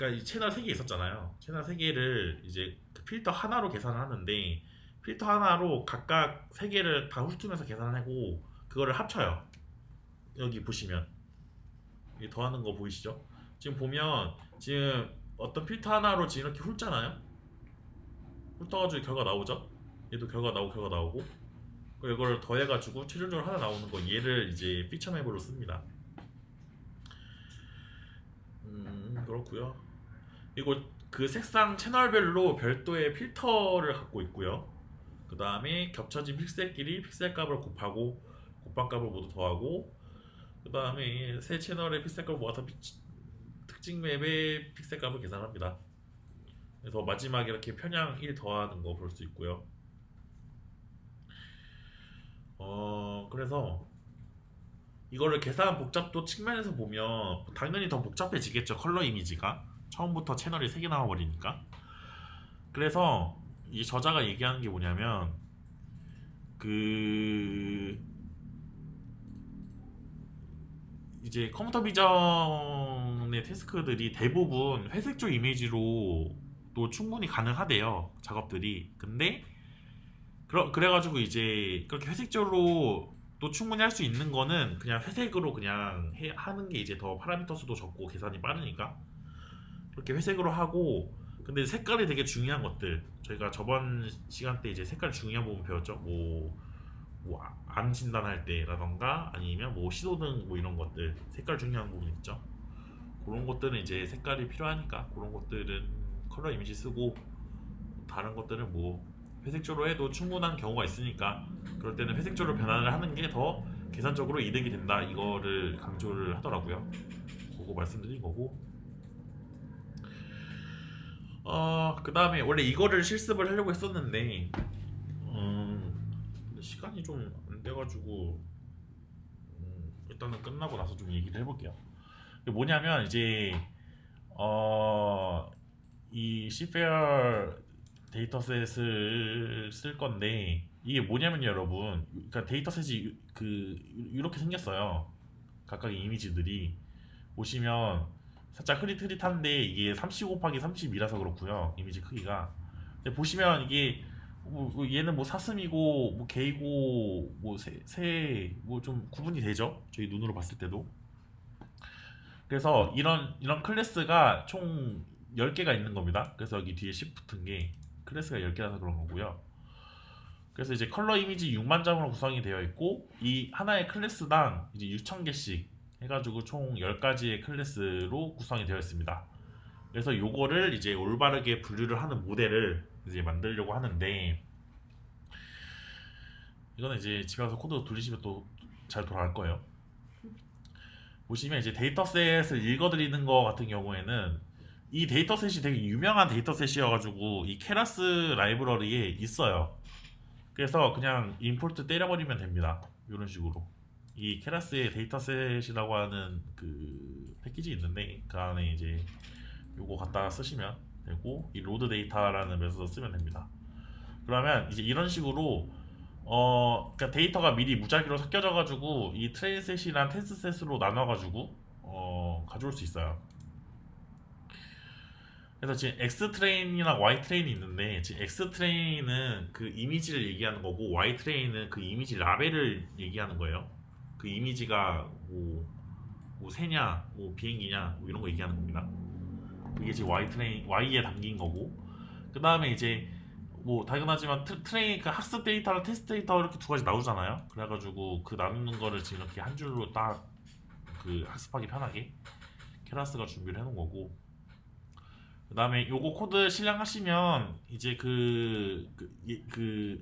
이 채널 3개 있었잖아요. 채널 3개를 이제 그 필터 하나로 계산을 하는데, 필터 하나로 각각 3개를 다 훑으면서 계산을 하고 그거를 합쳐요. 여기 보시면 이 더하는 거 보이시죠? 지금 보면 지금 어떤 필터 하나로 지금 이렇게 훑잖아요. 훑어가지고 결과 나오죠? 얘도 결과 나오고 그리고 이걸 더해가지고 최종적으로 하나 나오는 거, 얘를 이제 피처맵으로 씁니다. 그렇고요. 그리고 그 색상 채널별로 별도의 필터를 갖고 있고요. 그 다음에 겹쳐진 픽셀끼리 픽셀 값을 곱하고 곱한 값을 모두 더하고, 그 다음에 세 채널의 픽셀 값을 모아서 특징 맵의 픽셀 값을 계산합니다. 그래서 마지막에 이렇게 편향 1 더하는 거 볼 수 있고요. 그래서 이거를 계산 복잡도 측면에서 보면 당연히 더 복잡해지겠죠. 컬러 이미지가 처음부터 채널이 3개 나와버리니까. 그래서 이 저자가 얘기하는 게 뭐냐면, 이제 컴퓨터 비전의 태스크들이 대부분 회색조 이미지로도 충분히 가능하대요, 작업들이. 근데 그래가지고 이제 그렇게 회색조로 또 충분히 할 수 있는 거는 그냥 회색으로 그냥 하는 게 이제 더 파라미터 수도 적고 계산이 빠르니까 그렇게 회색으로 하고. 근데 색깔이 되게 중요한 것들, 저희가 저번 시간 때 이제 색깔 중요한 부분 배웠죠. 암 진단할 때라던가 아니면 뭐 시도등 뭐 이런 것들 색깔 중요한 부분 있죠. 그런 것들은 이제 색깔이 필요하니까 그런 것들은 컬러 이미지 쓰고, 다른 것들은 뭐 회색조로 해도 충분한 경우가 있으니까 그럴 때는 회색조로 변환을 하는 게 더 계산적으로 이득이 된다, 이거를 강조를 하더라고요. 그거 말씀드린 거고, 그 다음에 원래 이거를 실습을 하려고 했었는데 근데 시간이 좀 안 돼가지고 일단은 끝나고 나서 좀 얘기를 해볼게요. 뭐냐면 이제 이 Cfair 데이터셋을 쓸 건데, 이게 뭐냐면 여러분, 그러니까 데이터셋이 이렇게 생겼어요. 각각의 이미지들이 보시면 살짝 흐릿흐릿한데 이게 30 곱하기 30이라서 그렇고요, 이미지 크기가. 근데 보시면 이게 얘는 뭐 사슴이고 뭐 개이고 뭐 새 뭐 좀 구분이 되죠, 저희 눈으로 봤을 때도. 그래서 이런 클래스가 총 10개가 있는 겁니다. 그래서 여기 뒤에 10 붙은 게 클래스가 10개라서 그런 거고요. 그래서 이제 컬러 이미지 6만 점으로 구성이 되어 있고, 이 하나의 클래스당 이제 6,000개씩 해가지고 총 10가지의 클래스로 구성이 되어 있습니다. 그래서 요거를 이제 올바르게 분류를 하는 모델을 이제 만들려고 하는데, 이거는 이제 집에 가서 코드 돌리시면 또 잘 돌아갈 거예요. 보시면 이제 데이터셋을 읽어드리는 거 같은 경우에는 이 데이터셋이 되게 유명한 데이터셋이어가지고 이 케라스 라이브러리에 있어요. 그래서 그냥 임포트 때려버리면 됩니다. 이런 식으로 이 케라스의 데이터셋이라고 하는 그 패키지 있는데 그 안에 이제 요거 갖다 쓰시면 되고 이 로드 데이터라는 메소드 쓰면 됩니다. 그러면 이제 이런 식으로 그러니까 데이터가 미리 무작위로 섞여져 가지고 이 트레인 셋이랑 테스트 셋으로 나눠 가지고 가져올 수 있어요. 그래서 지금 X 트레인이랑 Y 트레인이 있는데 지금 X 트레인은 그 이미지를 얘기하는 거고 Y 트레인은 그 이미지 라벨을 얘기하는 거예요. 그 이미지가 뭐 새냐, 뭐 비행기냐, 뭐 이런 거 얘기하는 겁니다. 그게 지금 Y 트레인 Y에 담긴 거고 그 다음에 이제 뭐 당연하지만 트레인 그 학습 데이터랑 테스트 데이터 이렇게 두 가지 나오잖아요. 그래가지고 그 나누는 거를 지금 이렇게 한 줄로 딱 그 학습하기 편하게 케라스가 준비를 해놓은 거고 그 다음에 요거 코드 실행하시면 이제 그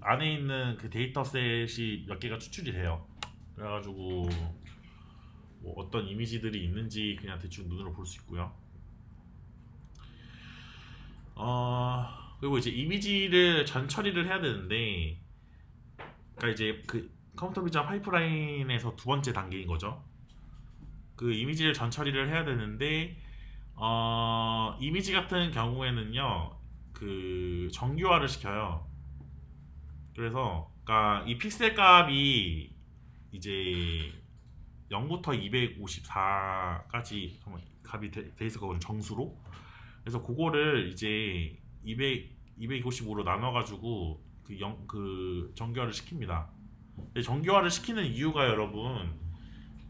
안에 있는 그 데이터셋이 몇 개가 추출이 돼요. 그래가지고 뭐 어떤 이미지들이 있는지 그냥 대충 눈으로 볼 수 있고요. 그리고 이제 이미지를 전 처리를 해야 되는데, 그러니까 이제 그 컴퓨터 비전 파이프라인에서 두 번째 단계인 거죠. 그 이미지를 전 처리를 해야 되는데, 이미지 같은 경우에는요, 그 정규화를 시켜요. 그래서, 그러니까 이 픽셀 값이 이제 0부터 254까지 값이 돼 있었거든요, 정수로. 그래서 그거를 이제 255로 나눠가지고 그 정교화를 시킵니다. 근데 정교화를 시키는 이유가 여러분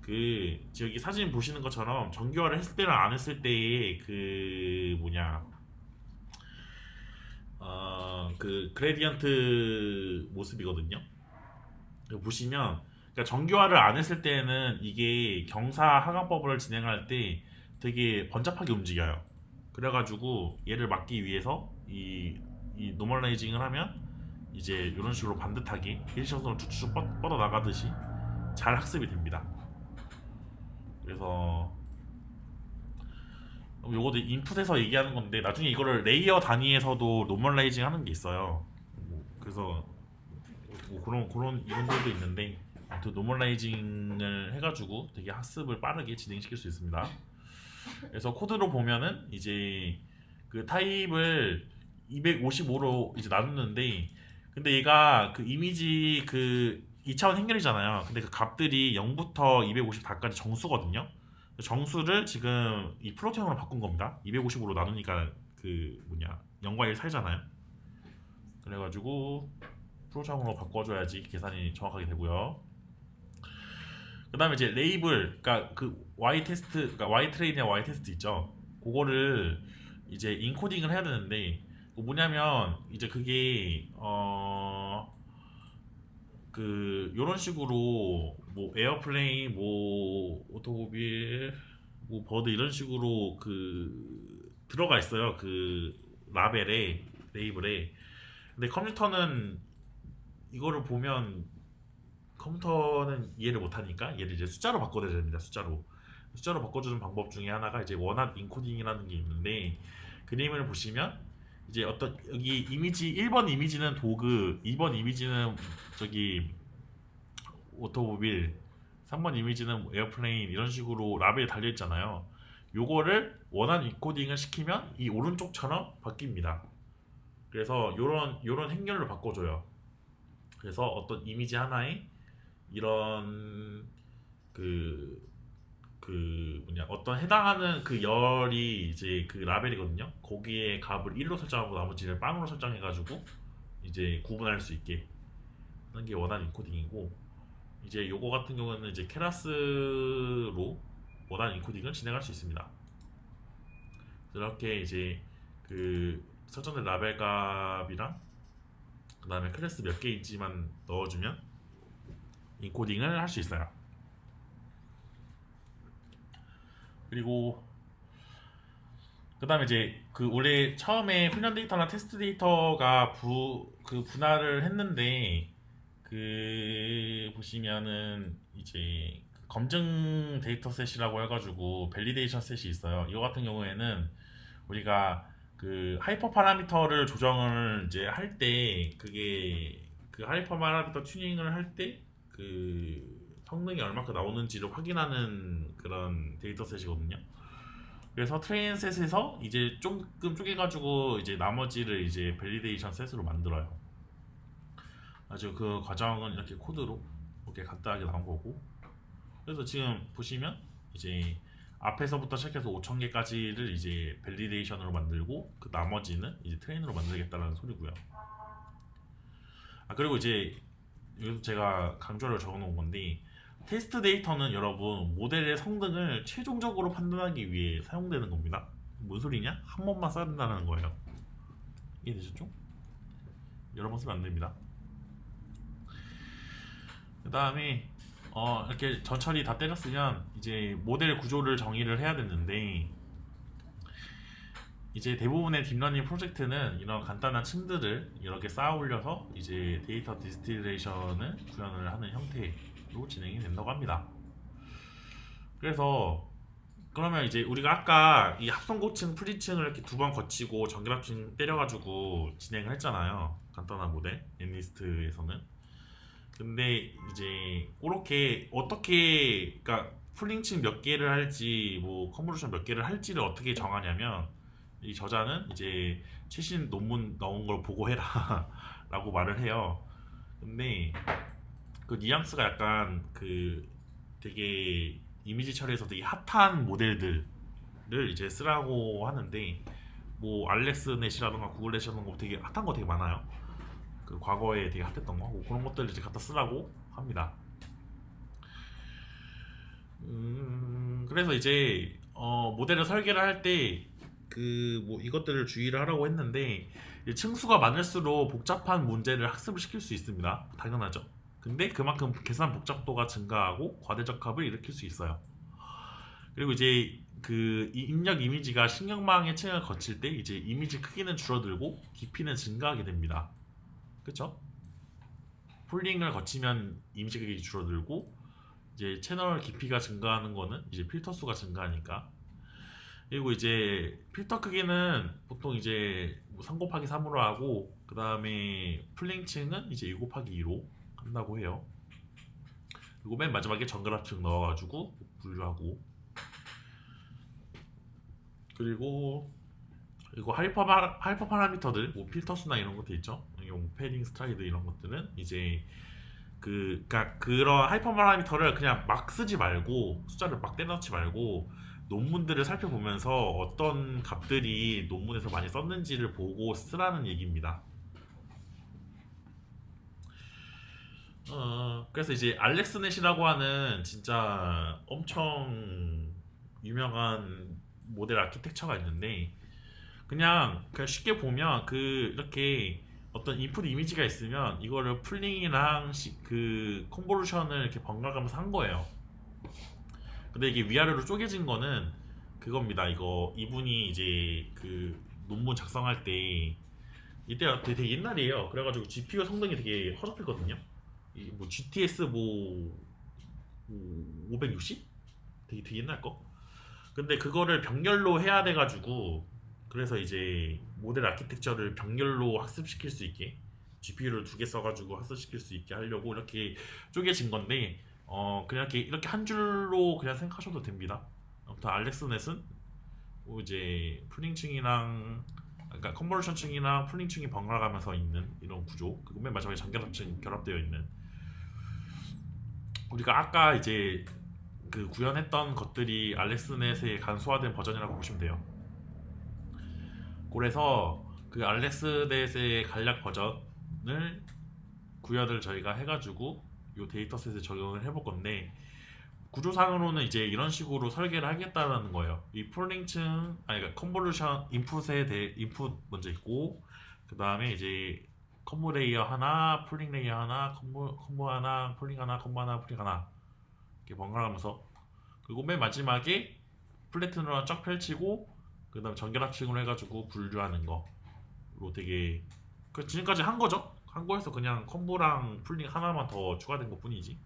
그 여기 사진 보시는 것처럼 정교화를 했을 때랑 안 했을 때의 그 뭐냐 그 그레디언트 모습이거든요. 이거 보시면 그러니까 정교화를 안 했을 때는 이게 경사 하강법을 진행할 때 되게 번잡하게 움직여요. 그래가지고 얘를 막기 위해서 이 노멀라이징을 하면 이제 이런 식으로 반듯하게 일직선으로 쭉쭉 뻗어 나가듯이 잘 학습이 됩니다. 그래서 요거도 인풋에서 얘기하는 건데 나중에 이거를 레이어 단위에서도 노멀라이징 하는 게 있어요. 그래서 뭐 그런 이론들도 있는데 아무튼 노멀라이징을 해가지고 되게 학습을 빠르게 진행시킬 수 있습니다. 그래서 코드로 보면은 이제 그 타입을 255로 이제 나누는데 근데 얘가 그 이미지 그 2차원 행렬이잖아요. 근데 그 값들이 0부터 254까지 정수거든요. 정수를 지금 이 플로트형으로 바꾼 겁니다. 255로 나누니까 그 뭐냐 0과 1 사이잖아요. 그래가지고 플로트형으로 바꿔줘야지 계산이 정확하게 되고요. 그 다음에 이제 레이블, 그러니까 그 Y 테스트, 그러니까 Y 트레인이나 Y 테스트 있죠. 그거를 이제 인코딩을 해야 되는데 뭐냐면 이제 그게 그 요런 식으로 뭐 에어플레인, 뭐 오토모빌, 뭐 버드 이런 식으로 그 들어가 있어요. 그 라벨에 레이블에. 근데 컴퓨터는 이거를 보면 컴퓨터는 이해를 못하니까 얘를 이제 숫자로 바꿔야 됩니다. 숫자로 바꿔주는 방법 중에 하나가 이제 원한 인코딩이라는 게 있는데 그림을 보시면 이제 어떤 여기 이미지 1번 이미지는 도그, 2번 이미지는 저기 오토모빌, 3번 이미지는 에어플레인 이런 식으로 라벨이 달려 있잖아요. 요거를 원한 인코딩을 시키면 이 오른쪽처럼 바뀝니다. 그래서 요런 행렬로 바꿔줘요. 그래서 어떤 이미지 하나에 이런 어떤 해당하는 그 열이 이제 그 라벨이거든요. 거기에 값을 1로 설정하고 나머지를 빵으로 설정해가지고 이제 구분할 수 있게 하는 게 원하는 인코딩이고 이제 요거 같은 경우는 이제 케라스로 원하는 인코딩을 진행할 수 있습니다. 이렇게 이제 그 설정된 라벨 값이랑 그 다음에 클래스 몇 개인지만 넣어주면 인코딩을 할 수 있어요. 그리고 그 다음에 이제 그 원래 처음에 훈련 데이터나 테스트 데이터가 분할을 했는데 그 보시면은 이제 검증 데이터셋이라고 해가지고 밸리데이션 셋이 있어요. 이거 같은 경우에는 우리가 그 하이퍼 파라미터를 조정을 이제 할 때 그게 그 하이퍼 파라미터 튜닝을 할 때 그 성능이 얼마큼 나오는지를 확인하는 그런 데이터셋이거든요. 그래서 트레인 셋에서 이제 조금 쪼개가지고 이제 나머지를 이제 밸리데이션 셋으로 만들어요. 아주 그 과정은 이렇게 코드로 이렇게 간단하게 나온 거고. 그래서 지금 보시면 이제 앞에서부터 시작해서 5,000개까지를 이제 밸리데이션으로 만들고 그 나머지는 이제 트레인으로 만들겠다는 소리고요. 그리고 이제 여기서 제가 강조를 적어놓은 건데 테스트 데이터는 여러분 모델의 성능을 최종적으로 판단하기 위해 사용되는 겁니다. 뭔 소리냐? 한 번만 써야 된다는 거예요. 이해되셨죠? 여러 번 쓰면 안 됩니다. 그 다음에 이렇게 전처리 다 때렸으면 이제 모델 구조를 정의를 해야 되는데 이제 대부분의 딥러닝 프로젝트는 이런 간단한 층들을 여러 개 쌓아 올려서 이제 데이터 디스틸레이션을 구현을 하는 형태로 진행이 된다고 합니다. 그래서 그러면 이제 우리가 아까 이 합성고층, 프리층을 이렇게 두 번 거치고 전결합층 때려가지고 진행을 했잖아요. 간단한 모델 넷리스트에서는. 근데 이제 그렇게 어떻게 그러니까 풀링층 몇 개를 할지 뭐 컨볼루션 몇 개를 할지를 어떻게 정하냐면 이 저자는 이제 최신 논문 나온 걸 보고 해라 라고 말을 해요. 근데 그 뉘앙스가 약간 그 되게 이미지 처리에서 되게 핫한 모델들을 이제 쓰라고 하는데 뭐 알렉스넷이라던가 구글넷이라던가 되게 핫한 거 되게 많아요. 그 과거에 되게 핫했던 거 그런 것들을 이제 갖다 쓰라고 합니다. 그래서 이제 모델을 설계를 할 때 그 뭐 이것들을 주의를 하라고 했는데 층수가 많을수록 복잡한 문제를 학습을 시킬 수 있습니다. 당연하죠. 근데 그만큼 계산 복잡도가 증가하고 과대적합을 일으킬 수 있어요. 그리고 이제 그 입력 이미지가 신경망의 층을 거칠 때 이제 이미지 크기는 줄어들고 깊이는 증가하게 됩니다. 그쵸? 폴링을 거치면 이미지 크기 줄어들고 이제 채널 깊이가 증가하는 거는 이제 필터 수가 증가하니까. 그리고 이제 필터 크기는 보통 이제 3 곱하기 3으로 하고 그 다음에 풀링층은 이제 2 곱하기 2로 한다고 해요. 그리고 맨 마지막에 전결합층 넣어가지고 분류하고 그리고 하이퍼 파라미터들 뭐 필터 수나 이런 것도 있죠. 뭐 패딩, 스트라이드 이런 것들은 이제 그러니까 그런 하이퍼 파라미터를 그냥 막 쓰지 말고 숫자를 막 때려넣지 말고 논문들을 살펴보면서 어떤 값들이 논문에서 많이 썼는지를 보고 쓰라는 얘기입니다. 그래서 이제 알렉스넷이라고 하는 진짜 엄청 유명한 모델 아키텍처가 있는데 그냥 쉽게 보면 그 이렇게 어떤 인풋 이미지가 있으면 이거를 풀링이랑 그 컨볼루션을 이렇게 번갈아가면서 한 거예요. 근데 이게 위아래로 쪼개진 거는 그겁니다. 이분이 이제 그 논문 작성할 때 이때가 되게 옛날이에요. 그래가지고 GPU 성능이 되게 허접했거든요. 뭐 GTS 뭐 560? 되게 옛날 거. 근데 그거를 병렬로 해야 돼가지고 그래서 이제 모델 아키텍처를 병렬로 학습시킬 수 있게 GPU를 2개 써가지고 학습시킬 수 있게 하려고 이렇게 쪼개진 건데 그냥 이렇게 한 줄로 그냥 생각하셔도 됩니다. 아무튼 알렉스넷은 뭐 이제 풀링층이랑 그러니까 컨볼루션층이랑 풀링층이 번갈아가면서 있는 이런 구조 그리고 맨 마지막에 전결합층 결합되어 있는 우리가 아까 이제 그 구현했던 것들이 알렉스넷의 간소화된 버전이라고 보시면 돼요. 그래서 그 알렉스넷의 간략 버전을 구현을 저희가 해가지고 이 데이터셋에 적용을 해볼 건데 구조상으로는 이제 이런 식으로 설계를 하겠다는 거예요. 이 폴링층 그러니까 컨볼루션 인풋 먼저 있고 그 다음에 이제 컨보 레이어 하나, 폴링 레이어 하나, 컨보 하나, 폴링 하나, 컨보 하나, 폴링 하나 이렇게 번갈아가면서 그리고 맨 마지막에 플래툰으로 쫙 펼치고 그 다음에 전결합층으로 해가지고 분류하는 거로 되게 지금까지 한 거죠. 한 거에서 그냥 콤보랑 풀링 하나만 더 추가된 것 뿐이지.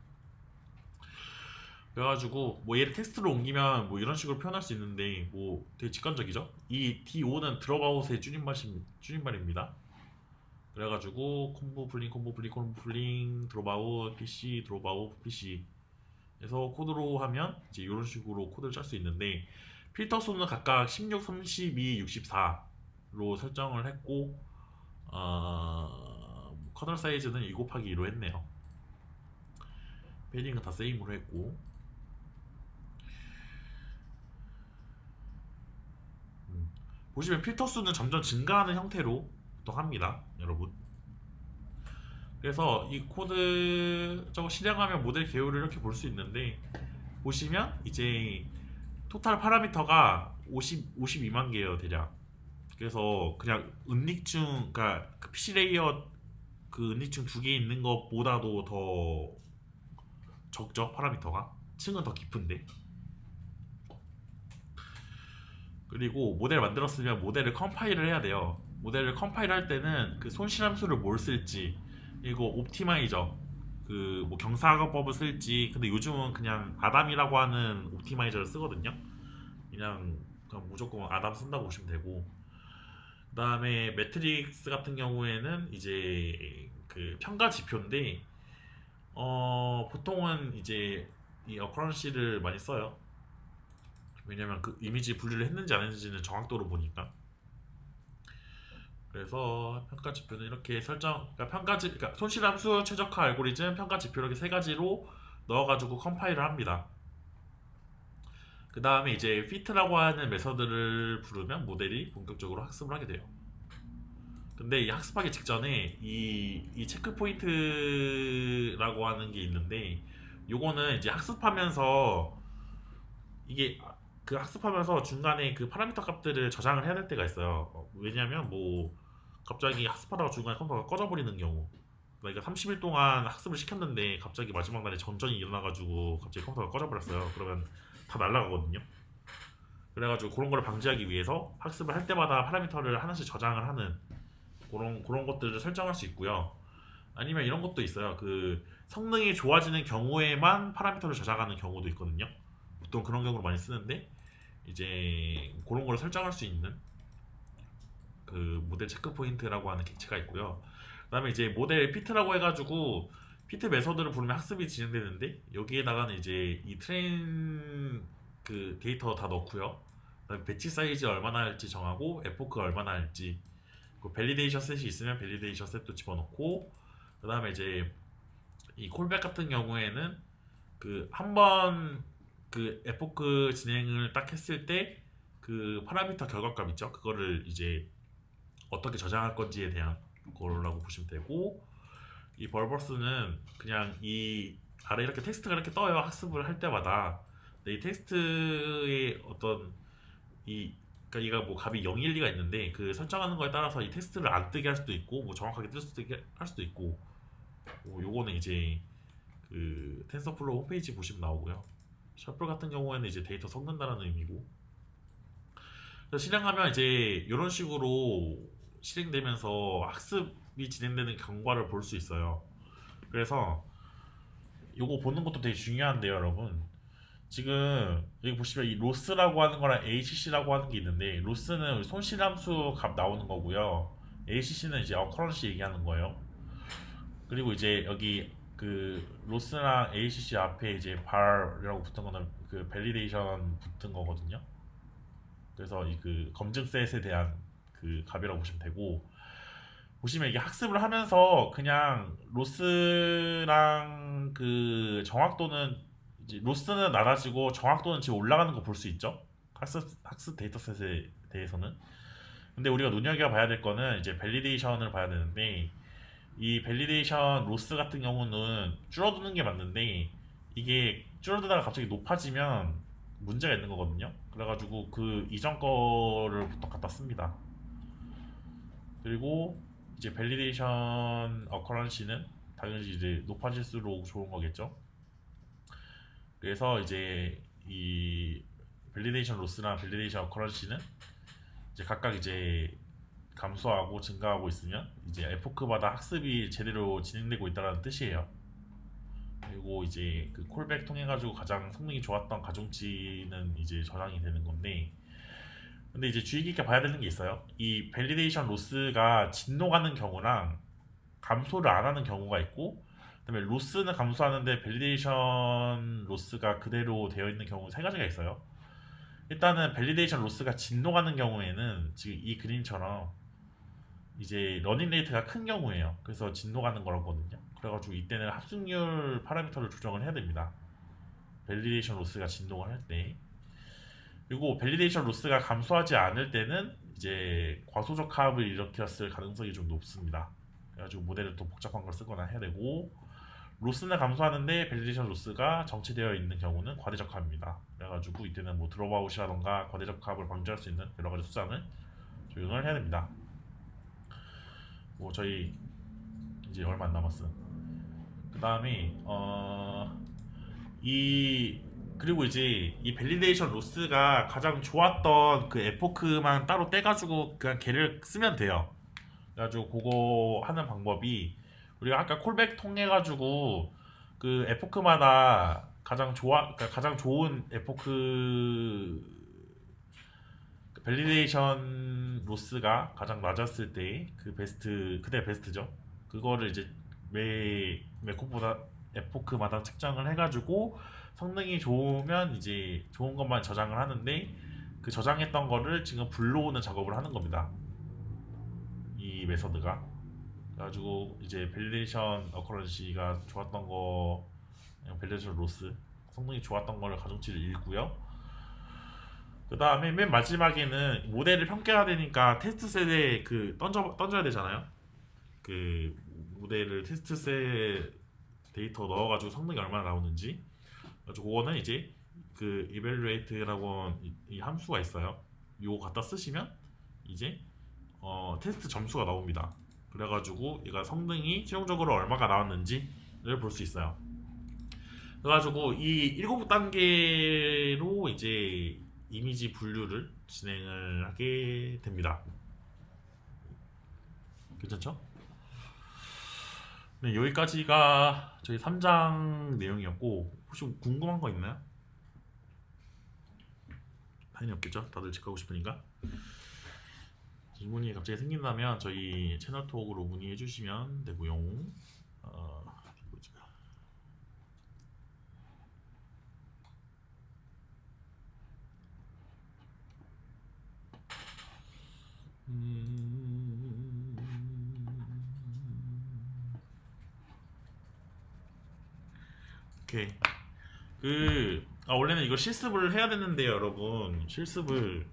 그래가지고 뭐 얘를 텍스트로 옮기면 뭐 이런 식으로 표현할 수 있는데 뭐 되게 직관적이죠. 이 D5는 드롭아웃의 줄임말입니다. 그래가지고 콤보 블링 콤보 블링 콤보 블링 드롭아웃 PC 드롭아웃 PC 그래서 코드로 하면 이제 이런 식으로 코드를 짤 수 있는데 필터 수는 각각 16, 32, 64로 설정을 했고 커널 사이즈는 2 곱하기 2로 했네요. 패딩은 다 세임으로 했고 보시면 필터 수는 점점 증가하는 형태로 보통 합니다, 여러분. 그래서 이 코드 저거 실행하면 모델 개요를 이렇게 볼 수 있는데 보시면 이제 토탈 파라미터가 52만 개예요, 대략. 그래서 그냥 은닉충, 그러니까 그 PC 레이어 그 은닉충 2개 있는 것보다도 더 적죠, 파라미터가. 층은 더 깊은데. 그리고 모델 만들었으면 모델을 컴파일을 해야 돼요. 모델을 컴파일할 때는 그 손실함수를 뭘 쓸지, 그리고 옵티마이저 그 뭐 경사각법을 쓸지. 근데 요즘은 그냥 아담이라고 하는 옵티마이저를 쓰거든요. 그냥 무조건 아담 쓴다고 보시면 되고, 그 다음에 매트릭스 같은 경우에는 이제 그 평가 지표인데 보통은 이제 이 어커런시를 많이 써요. 왜냐면 그 이미지 분리를 했는지 안 했는지는 정확도로 보니까. 그래서 평가 지표는 이렇게 설정, 그러니까 손실함수, 최적화 알고리즘, 평가 지표 이렇게 세 가지로 넣어가지고 컴파일을 합니다. 그 다음에 이제 fit라고 하는 메서드를 부르면 모델이 본격적으로 학습을 하게 돼요. 근데 이 학습하기 직전에 이 체크 포인트라고 하는 게 있는데, 요거는 이제 학습하면서 이게 그 학습하면서 중간에 그 파라미터 값들을 저장을 해야 될 때가 있어요. 왜냐면 뭐 갑자기 학습하다가 중간에 컴퓨터가 꺼져버리는 경우, 그러니까 30일 동안 학습을 시켰는데 갑자기 마지막 날에 전전이 일어나가지고 갑자기 컴퓨터가 꺼져버렸어요. 그러면 다 날아가거든요. 그래가지고 그런 거를 방지하기 위해서 학습을 할 때마다 파라미터를 하나씩 저장을 하는 그런 것들을 설정할 수 있고요. 아니면 이런 것도 있어요. 그 성능이 좋아지는 경우에만 파라미터를 저장하는 경우도 있거든요. 보통 그런 경우를 많이 쓰는데 이제 그런 걸 설정할 수 있는 그 모델 체크 포인트라고 하는 객체가 있고요. 그다음에 이제 모델 피트라고 해가지고 피트 메서드를 부르면 학습이 진행되는데, 여기에다가는 이제 이 트레인 그 데이터 다 넣고요. 그다음에 배치 사이즈 얼마나 할지 정하고 에포크 얼마나 할지, 그 밸리데이션 셋이 있으면 밸리데이션 셋도 집어넣고, 그다음에 이제 이 콜백 같은 경우에는 그 한번 그 에포크 진행을 딱 했을 때 그 파라미터 결과값 있죠, 그거를 이제 어떻게 저장할 건지에 대한 거라고 보시면 되고, 이 벌버스는 그냥 이 아래 이렇게 텍스트가 이렇게 떠요, 학습을 할 때마다. 근데 이 텍스트의 어떤 이 그러니까 얘가 뭐 값이 0, 1, 2가 있는데 그 설정하는 거에 따라서 이 텍스트를 안 뜨게 할 수도 있고 뭐 정확하게 뜰 수도 있게 할 수도 있고, 요거는 이제 그 텐서플로우 홈페이지 보시면 나오고요. 셔플 같은 경우에는 이제 데이터 섞는다는 의미고, 그래서 실행하면 이제 이런 식으로 실행되면서 학습이 진행되는 경과를 볼 수 있어요. 그래서 요거 보는 것도 되게 중요한데요, 여러분. 지금 여기 보시면 이 로스라고 하는 거랑 ACC라고 하는 게 있는데, 로스는 손실함수 값 나오는 거고요. ACC는 이제 어커런시 얘기하는 거예요. 그리고 이제 여기 그 로스랑 ACC 앞에 이제 bar이라고 붙은 거는 그 밸리데이션 붙은 거거든요. 그래서 이 그 검증 셋에 대한 그 값이라고 보시면 되고, 보시면 이게 학습을 하면서 그냥 로스랑 그 정확도는 이제 로스는 낮아지고 정확도는 지금 올라가는 거 볼 수 있죠, 학습 데이터셋에 대해서는. 근데 우리가 눈여겨봐야 될 거는 이제 밸리데이션을 봐야 되는데, 이 밸리데이션 로스 같은 경우는 줄어드는 게 맞는데 이게 줄어들다가 갑자기 높아지면 문제가 있는 거거든요. 그래가지고 그 이전 거를 보통 갖다 씁니다. 그리고 이제 밸리데이션 어커런시는 당연히 이제 높아질수록 좋은 거겠죠. 그래서 이제 이 밸리데이션 로스나 밸리데이션 어커런시는 이제 각각 이제 감소하고 증가하고 있으면 이제 에포크마다 학습이 제대로 진행되고 있다는 뜻이에요. 그리고 이제 그 콜백 통해 가지고 가장 성능이 좋았던 가중치는 이제 저장이 되는 건데, 근데 이제 주의 깊게 봐야 되는 게 있어요. 이 밸리데이션 로스가 진동하는 경우랑 감소를 안 하는 경우가 있고, 그다음에 로스는 감소하는데 밸리데이션 로스가 그대로 되어 있는 경우 세 가지가 있어요. 일단은 밸리데이션 로스가 진동하는 경우에는 지금 이 그림처럼 이제 러닝 레이트가 큰 경우예요. 그래서 진동하는 거라거든요. 그래가지고 이때는 합승률 파라미터를 조정을 해야 됩니다. 밸리데이션 로스가 진동을 할 때. 그리고 밸리데이션 로스가 감소하지 않을 때는 이제 과소적합을 일으켰을 가능성이 좀 높습니다. 그래가지고 모델을 더 복잡한 걸 쓰거나 해야 되고, 로스는 감소하는데 밸리데이션 로스가 정체되어 있는 경우는 과대적합입니다. 그래가지고 이때는 뭐 드롭아웃이라던가 과대적합을 방지할 수 있는 여러 가지 수단을 적용을 해야 됩니다. 뭐 저희 이제 얼마 안 남았어. 그 다음에 그리고 이제 이 밸리데이션 로스가 가장 좋았던 그 에포크만 따로 떼가지고 그냥 걔를 쓰면 돼요. 그래가지고 그거 하는 방법이, 우리가 아까 콜백 통해가지고 그 에포크마다 그러니까 가장 좋은 에포크 밸리데이션 로스가 가장 낮았을 때 그 그때 베스트죠. 그거를 이제 매 컷보다 에포크마다 측정을 해가지고 성능이 좋으면 이제 좋은 것만 저장을 하는데, 그 저장했던 거를 지금 불러오는 작업을 하는 겁니다. 이 메서드가. 그래가지고 이제 밸리데이션 어커런시가 좋았던 거, 밸리데이션 로스 성능이 좋았던 거를 가중치를 읽고요. 그 다음에 맨 마지막에는 모델을 평가해야 되니까 테스트 셋에 던져야 되잖아요. 그 모델을 테스트 셋 데이터 넣어가지고 성능이 얼마나 나오는지. 그래서 그거는 이제 그 evaluate라고 이 함수가 있어요. 요거 갖다 쓰시면 이제 테스트 점수가 나옵니다. 그래가지고 얘가 성능이 최종적으로 얼마가 나왔는지를 볼 수 있어요. 그래가지고 이 7단계로 이제 이미지 분류를 진행을 하게 됩니다. 괜찮죠? 네, 여기까지가 저희 3장 내용이었고, 혹시 궁금한 거 있나요? 당연히 없겠죠? 다들 집 가고 싶으니까. 질문이 갑자기 생긴다면 저희 채널톡으로 문의해 주시면 되고요. 어디 보자. 오케이. 원래는 이거 실습을 해야 되는데요, 여러분. 실습을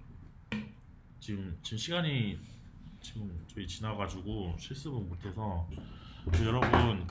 지금 시간이 지금 저희 지나가지고 실습은 못해서, 여러분